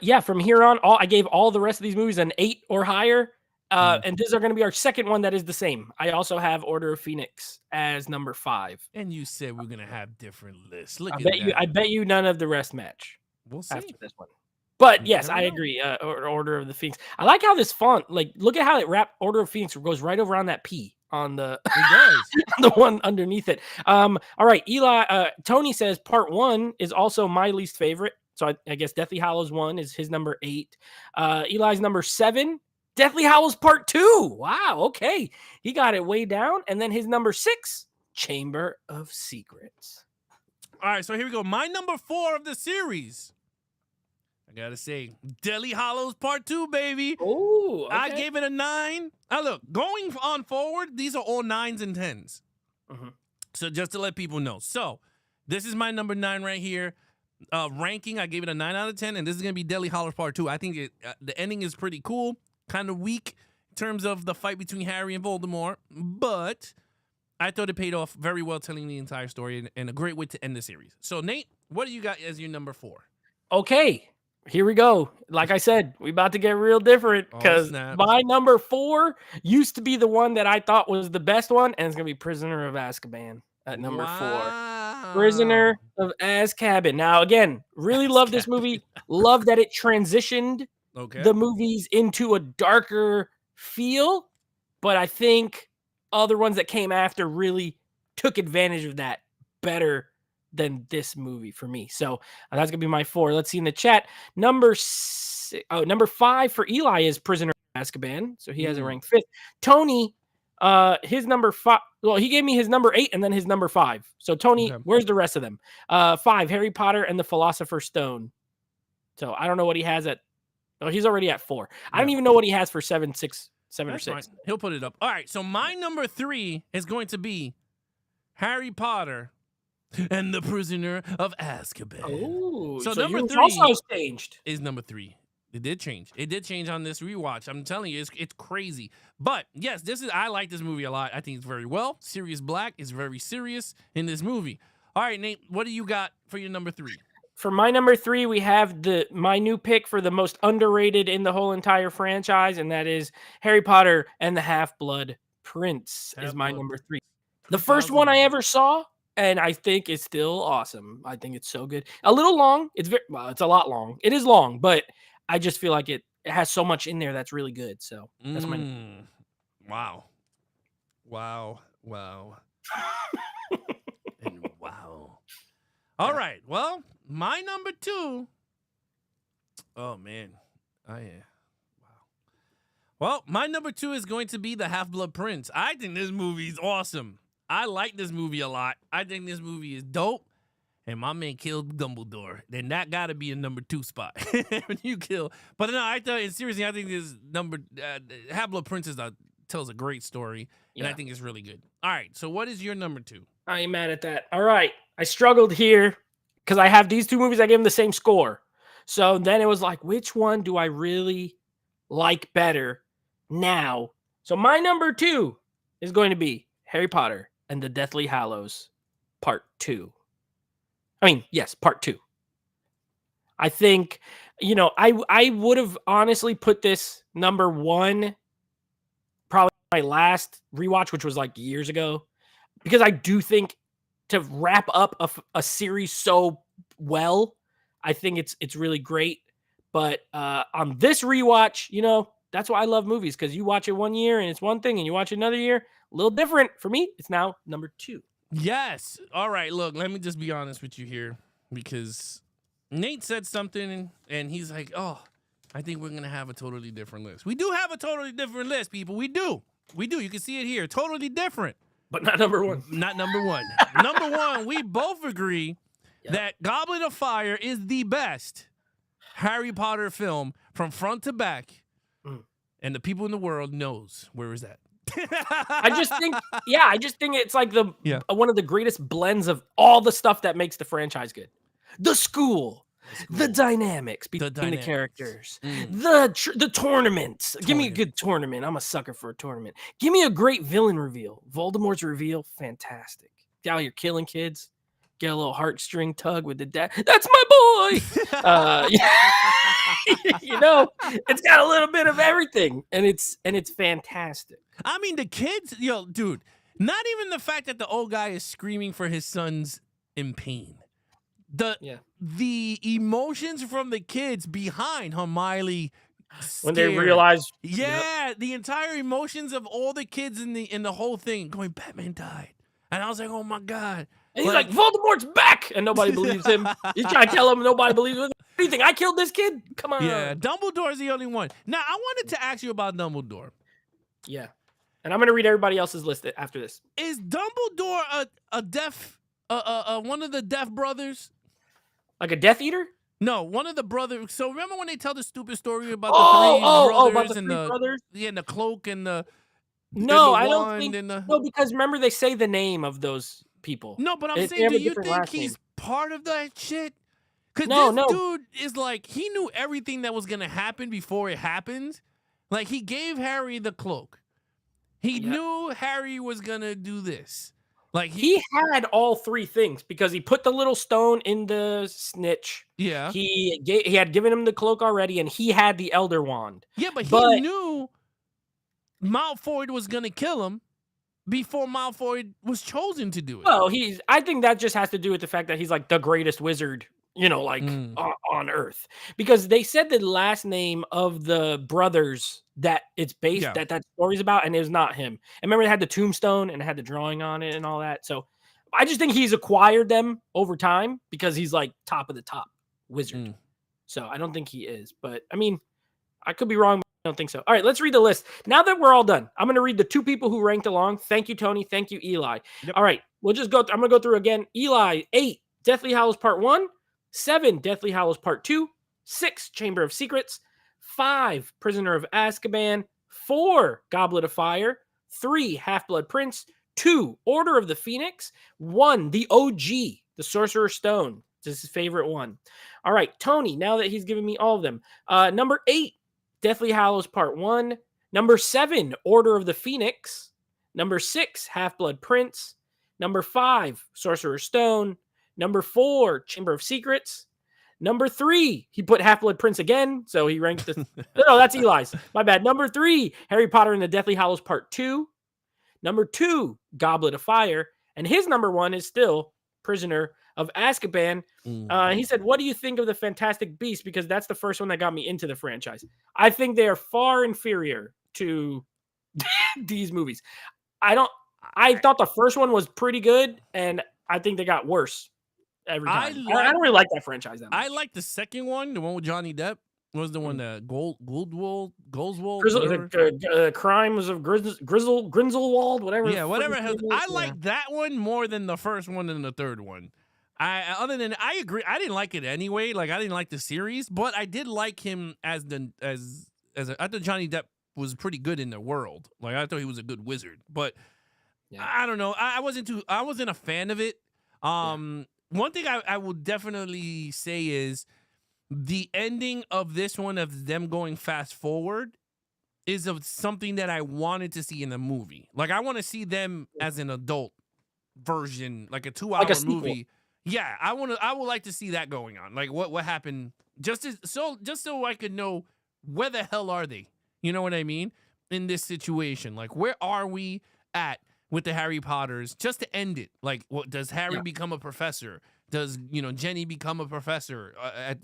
yeah, from here on, I gave all the rest of these movies an 8 or higher. And these are going to be our second one that is the same. I also have Order of Phoenix as number 5. And you said we're going to have different lists. I bet you none of the rest match. We'll see. After this one. But yes, I agree. Order of the Phoenix. I like how this font, like, look at how it wrapped. Order of Phoenix goes right over on that P on the, it does. the one underneath it. All right. Tony says part 1 is also my least favorite. So I guess Deathly Hallows 1 is his number 8. Eli's number 7. Deathly Hallows Part 2. Wow, okay. He got it way down. And then his number 6, Chamber of Secrets. All right, so here we go. My number 4 of the series. I got to say, Deathly Hallows Part 2, baby. Oh, okay. I gave it a 9. Now, look, going on forward, these are all 9s and 10s. Mm-hmm. So just to let people know. So this is my number 9 right here. Ranking, I gave it a 9 out of 10. And this is going to be Deathly Hallows Part 2. I think the ending is pretty cool. Kind of weak in terms of the fight between Harry and Voldemort, but I thought it paid off very well, telling the entire story and a great way to end the series. So, Nate, what do you got as your number 4? Okay, here we go. Like I said, we about to get real different because my number 4 used to be the one that I thought was the best one, and it's gonna be Prisoner of Azkaban at number 4. Prisoner of Azkaban. Now, again, really love this movie. Love that it transitioned the movies into a darker feel, but I think other ones that came after really took advantage of that better than this movie for me. So that's gonna be my 4. Let's see in the chat. Number 5 for Eli is Prisoner of Azkaban, so he has it ranked 5th. Tony, his number 5. Well, he gave me his number 8 and then his number 5. So Tony, where's the rest of them? 5, Harry Potter and the Philosopher's Stone. So I don't know what he has at. Oh, he's already at 4. I don't even know what he has for 7, 6, 7 or 6. Fine. He'll put it up. All right. So my number 3 is going to be Harry Potter and the Prisoner of Azkaban. Oh, so number 3 also changed. Is number 3. It did change. It did change on this rewatch. I'm telling you, it's crazy. But yes, I like this movie a lot. I think it's very well. Sirius Black is very serious in this movie. All right, Nate, what do you got for your number 3? For my number 3, we have my new pick for the most underrated in the whole entire franchise, and that is Harry Potter and the Half-Blood Prince is my Half-Blood number Prince. 3. The first one I 2001. ever saw, and I think it's still awesome. I think it's so good. A little long. It's a lot long. It is long, but I just feel like it has so much in there that's really good. So that's my. Wow. And wow. All right. Well, my number 2. Oh man. Wow. Well, my number 2 is going to be The Half-Blood Prince. I think this movie is awesome. I like this movie a lot. I think this movie is dope. And my man killed Dumbledore. Then that got to be a number 2 spot. When you kill. But no, I thought, seriously, I think this Half-Blood Prince tells a great story. And I think it's really good. All right. So what is your number 2? I ain't mad at that. All right. I struggled here because I have these 2 movies. I gave them the same score. So then it was like, which one do I really like better now? So my number 2 is going to be Harry Potter and the Deathly Hallows Part 2. I mean, yes, Part 2. I think, I would have honestly put this number 1, probably my last rewatch, which was like years ago, because I do think to wrap up a series so well, I think it's really great. But on this rewatch, that's why I love movies, because you watch it one year and it's one thing, and you watch it another year, a little different. For me, it's now number 2. Yes. All right. Look, let me just be honest with you here, because Nate said something and he's like, oh, I think we're going to have a totally different list. We do have a totally different list, people. We do. You can see it here. Totally different. But not number 1. Not number 1. Number 1, we both agree that Goblet of Fire is the best Harry Potter film from front to back. And the people in the world knows where is that. I just think it's like one of the greatest blends of all the stuff that makes the franchise good. The school, the dynamics between the characters, the tournaments. Give me a good tournament. I'm a sucker for a tournament. Give me a great villain reveal. Voldemort's reveal, fantastic. Out here killing kids. Get a little heartstring tug with the dad. That's my boy. It's got a little bit of everything, and it's fantastic. I mean, the kids, dude. Not even the fact that the old guy is screaming for his sons in pain. The emotions from the kids behind Hermione when they realize, the entire emotions of all the kids in the whole thing going, Batman died, and I was like, oh my god. And he's like, Voldemort's back, and nobody believes him. He's trying to tell him nobody believes him. What do you think? I killed this kid? Come on. Yeah, Dumbledore's the only one. Now, I wanted to ask you about Dumbledore. Yeah, and I'm gonna read everybody else's list after this. Is Dumbledore a deaf, one of the deaf brothers? Like a Death Eater? No, one of the brothers. So remember when they tell the stupid story about the 3 brothers about the and 3 brothers? And the cloak and the No, I don't think. No, because remember they say the name of those people. No, but I'm saying, do you think he's part of that shit? Because this dude is like, he knew everything that was going to happen before it happened. Like, he gave Harry the cloak. He knew Harry was going to do this. Like he had all 3 things because he put the little stone in the snitch. Yeah. He had given him the cloak already, and he had the Elder Wand. Yeah, but he knew Malfoy was going to kill him before Malfoy was chosen to do it. Well, I think that just has to do with the fact that he's like the greatest wizard, on Earth. Because they said the last name of the brothers that it's based, that story's about, and it was not him. And remember, they had the tombstone and it had the drawing on it and all that. So I just think he's acquired them over time because he's like top of the top wizard. So I don't think he is. But I mean, I could be wrong. I don't think so. All right, let's read the list. Now that we're all done, I'm going to read the 2 people who ranked along. Thank you, Tony. Thank you, Eli. Yep. All right, we'll just go. I'm going to go through again. Eli, 8, Deathly Hallows Part 1. 7, Deathly Hallows Part 2. 6, Chamber of Secrets. 5, Prisoner of Azkaban. 4, Goblet of Fire. 3, Half-Blood Prince. 2, Order of the Phoenix. 1, the OG, the Sorcerer's Stone. This is his favorite one. All right, Tony, now that he's given me all of them. Number 8, Deathly Hallows Part 1. Number 7, Order of the Phoenix. Number 6, Half-Blood Prince. Number 5, Sorcerer's Stone. Number 4, Chamber of Secrets. Number 3, he put Half-Blood Prince again, so he ranked the... No, that's Eli's. My bad. Number 3, Harry Potter and the Deathly Hallows Part 2. Number 2, Goblet of Fire. And his number 1 is still Prisoner of Azkaban. He said, what do you think of the Fantastic Beasts? Because that's the first one that got me into the franchise. I think they are far inferior to these movies. I thought the first one was pretty good, and I think they got worse every time. I don't really like that franchise that much. I like the second one, the one with Johnny Depp. What was the one that Goldswald, Crimes of Grindelwald, whatever. Yeah, whatever. I like that one more than the first one and the third one. I agree. I didn't like it anyway. Like I didn't like the series, but I did like him I thought Johnny Depp was pretty good in the world. Like I thought he was a good wizard, but I don't know. I wasn't a fan of it. One thing I will definitely say is the ending of this one of them going fast forward is of something that I wanted to see in the movie. Like I want to see them as an adult version, like a 2-hour movie. Yeah, I would like to see that going on. Like what happened just so I could know where the hell are they? You know what I mean? In this situation. Like where are we at with the Harry Potters just to end it? Like what does Harry become a professor? Does Jenny become a professor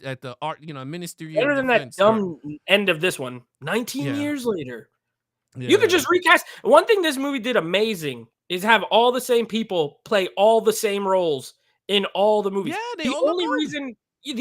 at the art Ministry better of than Defense? That dumb end of this one 19 years later. Yeah. You could just recast. One thing this movie did amazing is have all the same people play all the same roles in all the movies. Yeah, the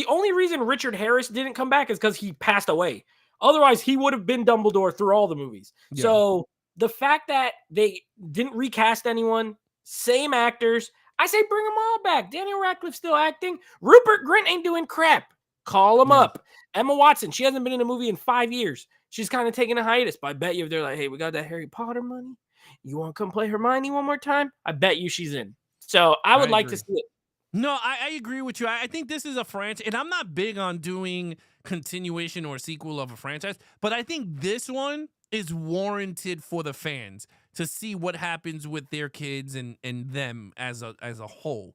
only reason Richard Harris didn't come back is because he passed away. Otherwise, he would have been Dumbledore through all the movies. Yeah. So the fact that they didn't recast anyone, same actors, I say bring them all back. Daniel Radcliffe's still acting. Rupert Grint ain't doing crap. Call him up. Emma Watson, she hasn't been in a movie in 5 years. She's kind of taking a hiatus. But I bet you if they're like, hey, we got that Harry Potter money. You want to come play Hermione one more time? I bet you she's in. So I would like to see it. No, I agree with you. I think this is a franchise, and I'm not big on doing continuation or sequel of a franchise, but I think this one is warranted for the fans to see what happens with their kids and them as a whole.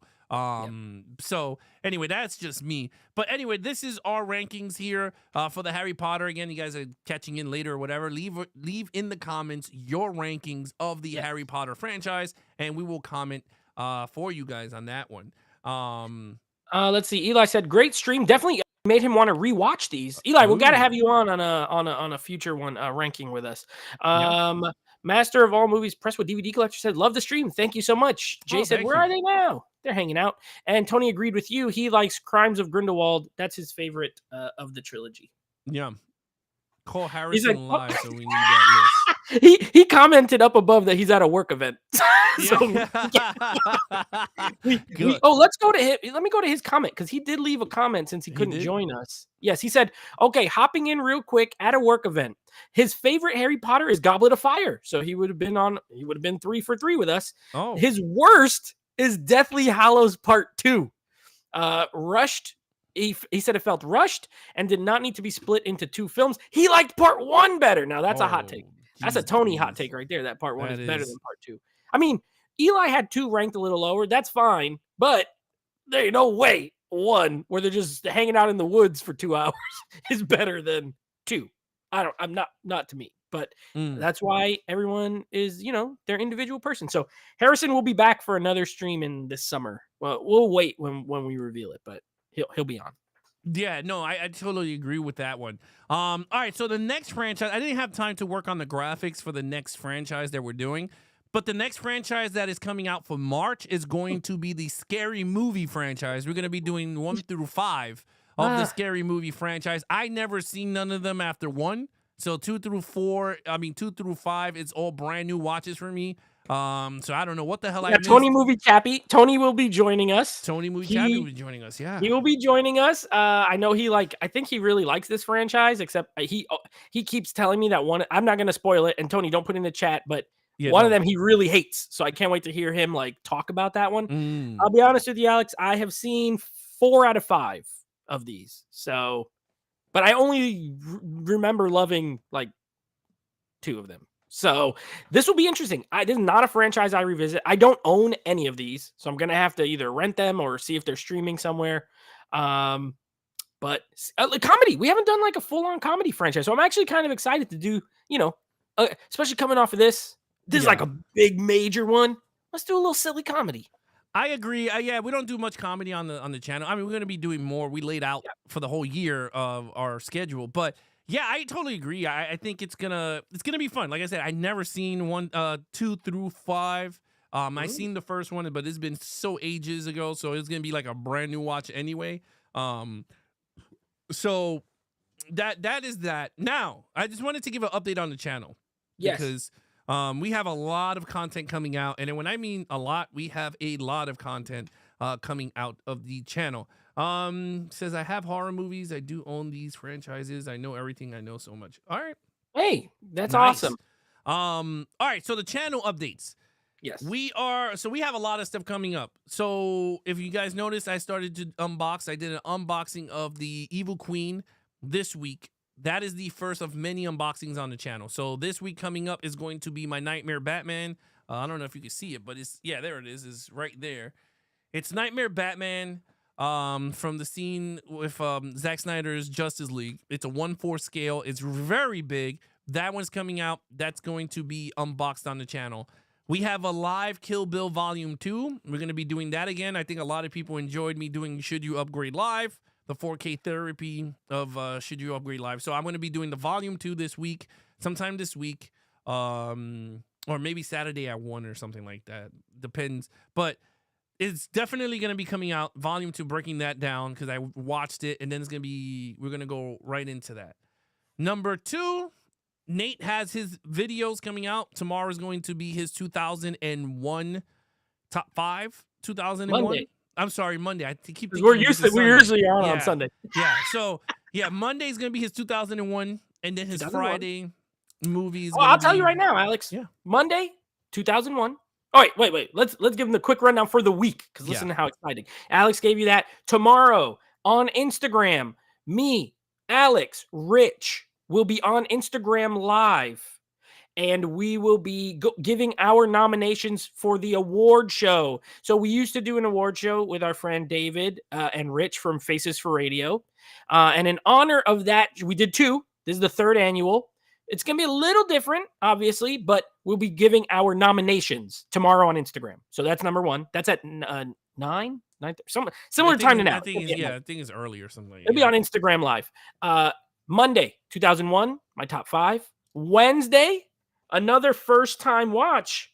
So anyway, that's just me. But anyway, this is our rankings here for the Harry Potter. Again, you guys are catching in later or whatever. Leave in the comments your rankings of the Harry Potter franchise, and we will comment for you guys on that one. Let's see. Eli said, "Great stream. Definitely made him want to rewatch these." Eli, we got to have you on a future one ranking with us. Master of all movies, Presswood DVD collector said, "Love the stream. Thank you so much." Jay said, "Where are they now?" They're hanging out. And Tony agreed with you. He likes Crimes of Grindelwald. That's his favorite of the trilogy. Yeah. Call Harrison live, so we need that list. He commented up above that he's at a work event. Let's go to him. Let me go to his comment because he did leave a comment since he couldn't join us. Yes, he said, "Okay, hopping in real quick at a work event. His favorite Harry Potter is Goblet of Fire, so he would have been 3 for 3 with us. Oh, his worst is Deathly Hallows Part 2. Rushed." He said it felt rushed and did not need to be split into 2 films. He liked Part 1 better. Now that's a hot take. That's a Tony hot take right there. That Part 1 is better than Part 2. I mean, Eli had 2 ranked a little lower. That's fine, but there ain't no way 1 where they're just hanging out in the woods for 2 hours is better than 2. I'm not to me, but that's why everyone is, their individual person. So Harrison will be back for another stream in this summer. Well, we'll wait when we reveal it, but he'll be on. Yeah, no, I totally agree with that one. All right, so the next franchise, I didn't have time to work on the graphics for the next franchise that we're doing, but the next franchise that is coming out for March is going to be the Scary Movie franchise. We're going to be doing 1 through 5 of the Scary Movie franchise. I never seen none of them after 1, so 2 through 5, it's all brand new watches for me. So I don't know what the hell I missed. Tony Movie Chappie. Tony will be joining us. Tony Movie Chappie will be joining us. Yeah, he will be joining us. I know I think he really likes this franchise. Except he keeps telling me that one. I'm not going to spoil it. And Tony, don't put in the chat. But one of them he really hates. So I can't wait to hear him talk about that one. I'll be honest with you, Alex. I have seen 4 out of 5 of these. So, but I only remember loving 2 of them. So this will be interesting. This is not a franchise I revisit. I don't own any of these, so I'm going to have to either rent them or see if they're streaming somewhere. But comedy, we haven't done a full-on comedy franchise, so I'm actually kind of excited to do, especially coming off of this. This is like a big major one. Let's do a little silly comedy. I agree. Yeah, we don't do much comedy on the channel. I mean, we're gonna be doing more. We laid out for the whole year of our schedule, but yeah, I totally agree. I think it's gonna be fun. Like I said, I never seen 2 through 5. I seen the first one, but it's been so ages ago, so it's gonna be like a brand new watch anyway. So that is that. Now, I just wanted to give an update on the channel because we have a lot of content coming out, and when I mean a lot, we have a lot of content coming out of the channel. Says I have horror movies. I do own these franchises. I know everything. I know so much. All right. Hey, that's Nice. awesome. All right. So the channel updates. Yes. We have a lot of stuff coming up. So if you guys noticed, I started to unbox. I did an unboxing of the Evil Queen this week. That is the first of many unboxings on the channel. So this week coming up is going to be my Nightmare Batman. I don't know if you can see it, but there it is. It's right there. It's Nightmare Batman from the scene with Zack Snyder's Justice League. It's a 1/4 scale. It's very big. That one's coming out. That's going to be unboxed on the channel. We have a live Kill Bill Volume 2. We're going to be doing that again. I think a lot of people enjoyed me doing Should You Upgrade Live, the 4K therapy of Should You Upgrade Live. So I'm going to be doing the Volume 2 this week, sometime this week, or maybe Saturday at 1 or something like that. Depends. But it's definitely going to be coming out, Volume 2, breaking that down because I watched it, and then we're going to go right into that. Number 2, Nate has his videos coming out. Tomorrow is going to be his 2001 top 5. 2001. Monday. I'm sorry, Monday. I keep thinking we're usually on Sunday. Yeah. So Monday is gonna be his 2001, and then his 2001. Friday movies. I'll tell you right now, Alex. Yeah. Monday, 2001. Oh wait. Let's give him the quick rundown for the week because listen to how exciting. Alex gave you that. Tomorrow on Instagram, me, Alex, Rich will be on Instagram Live, and we will be giving our nominations for the award show. So we used to do an award show with our friend David and Rich from Faces for Radio. And in honor of that, we did 2. This is the 3rd annual. It's going to be a little different, obviously, but we'll be giving our nominations tomorrow on Instagram. So that's number 1. That's at 9, similar time to now. I think it's early or something. It'll be on Instagram Live. Monday, 2001, my top 5. Wednesday, another first-time watch.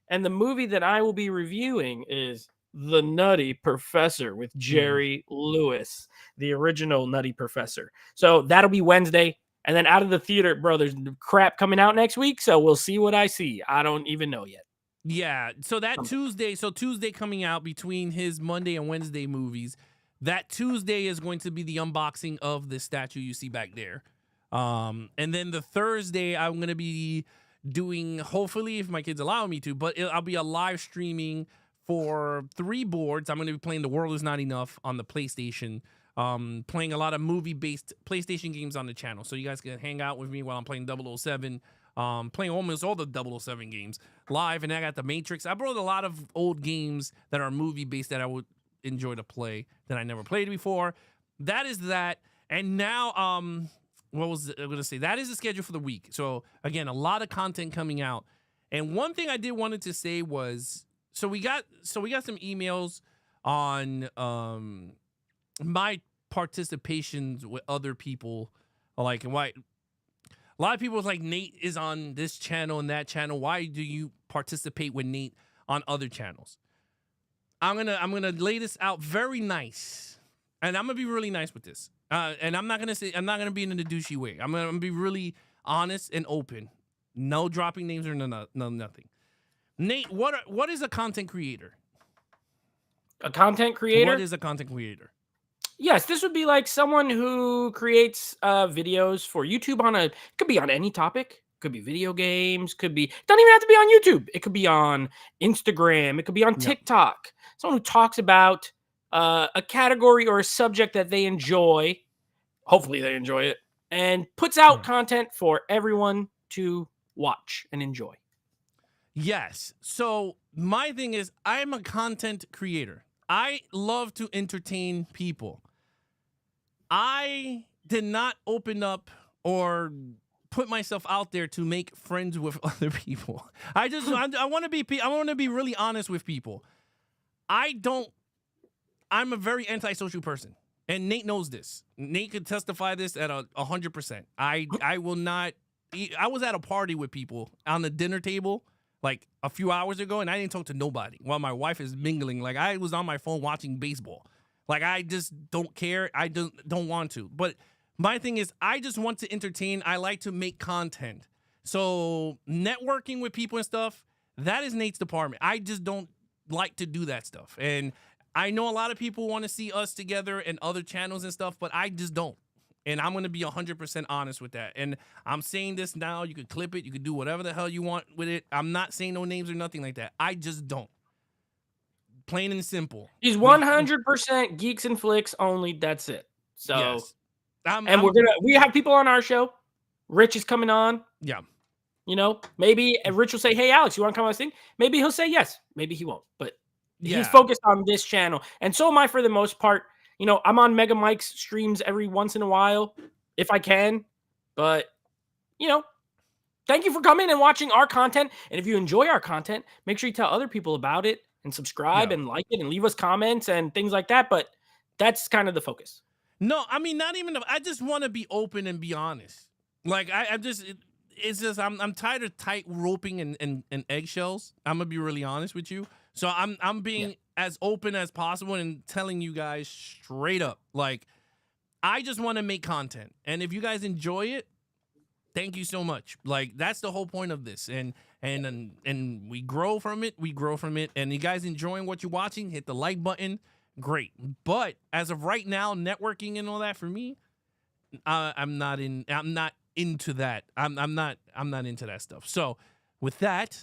And the movie that I will be reviewing is The Nutty Professor with Jerry Lewis, the original Nutty Professor. So that'll be Wednesday. And then out of the theater, bro, there's crap coming out next week. So we'll see what I see. I don't even know yet. Yeah. So that Tuesday coming out between his Monday and Wednesday movies. That Tuesday is going to be the unboxing of the statue you see back there. And then the Thursday, I'm going to be doing, hopefully, if my kids allow me to, but I'll be a live streaming for 3 boards. I'm going to be playing The World Is Not Enough on the PlayStation, playing a lot of movie-based PlayStation games on the channel. So you guys can hang out with me while I'm playing 007, playing almost all the 007 games live. And I got The Matrix. I brought a lot of old games that are movie-based that I would enjoy to play that I never played before. That is that. And now, what was I going to say? That is the schedule for the week. So again, a lot of content coming out. And one thing I did wanted to say was, so we got some emails on my participations with other people, like why a lot of people was like, Nate is on this channel and that channel. Why do you participate with Nate on other channels? I'm gonna lay this out very nice, and I'm gonna be really nice with this. And I'm not gonna be in a douchey way. I'm gonna be really honest and open. No dropping names or no nothing. Nate, what is a content creator? A content creator? What is a content creator? Yes, this would be like someone who creates videos for YouTube it could be on any topic. Could be video games, don't even have to be on YouTube. It could be on Instagram. It could be on TikTok. Someone who talks about a category or a subject that they enjoy. Hopefully they enjoy it. And puts out content for everyone to watch and enjoy. Yes. So my thing is, I'm a content creator. I love to entertain people. I did not open up or put myself out there to make friends with other people. I want to be really honest with people. I'm a very antisocial person. And Nate knows this. Nate could testify this at 100%. I will not. I was at a party with people on the dinner table like a few hours ago, and I didn't talk to nobody while my wife is mingling. Like I was on my phone watching baseball. Like I just don't care. I don't want to. But my thing is, I just want to entertain. I like to make content. So networking with people and stuff, that is Nate's department. I just don't like to do that stuff. And I know a lot of people want to see us together and other channels and stuff, but I just don't. And I'm going to be 100% honest with that. And I'm saying this now. You could clip it. You could do whatever the hell you want with it. I'm not saying no names or nothing like that. I just don't. Plain and simple. He's 100% geeks and flicks only. That's it. So, yes. We have people on our show. Rich is coming on. Yeah. You know, maybe Rich will say, "Hey, Alex, you want to come on this thing?" Maybe he'll say yes. Maybe he won't. But he's focused on this channel. And so am I for the most part. You know, I'm on Mega Mike's streams every once in a while if I can. But, you know, thank you for coming and watching our content. And if you enjoy our content, make sure you tell other people about it and subscribe and like it and leave us comments and things like that. But that's kind of the focus. No, I mean, not even. I just want to be open and be honest. Like, it's just, I'm tired of tight roping and eggshells. I'm going to be really honest with you. So I'm being as open as possible and telling you guys straight up, like, I just want to make content. And if you guys enjoy it, thank you so much. Like, that's the whole point of this. And we grow from it. We grow from it. And you guys enjoying what you're watching, hit the like button. Great. But as of right now, networking and all that for me, I'm not into that. I'm not into that stuff. So with that,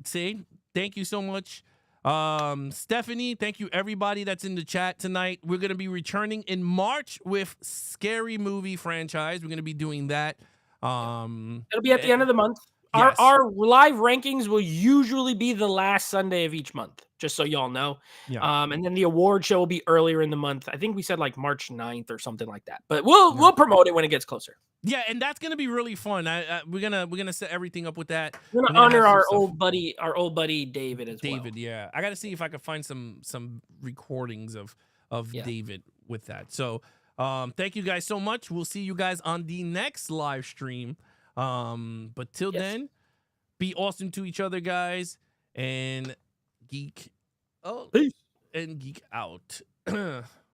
say thank you so much. Stephanie, thank you everybody that's in the chat tonight. We're going to be returning in March with Scary Movie franchise. We're going to be doing that. It'll be at the end of the month. Yes. Our live rankings will usually be the last Sunday of each month, just so y'all know. Yeah. And then the award show will be earlier in the month. I think we said like March 9th or something like that. But we'll promote it when it gets closer. Yeah, and that's gonna be really fun. We're gonna set everything up with that. We're gonna honor our old buddy David as well. David, yeah. I gotta see if I can find some recordings of David with that. So thank you guys so much. We'll see you guys on the next live stream. But till then, be awesome to each other, guys, and geek. Peace. And geek out.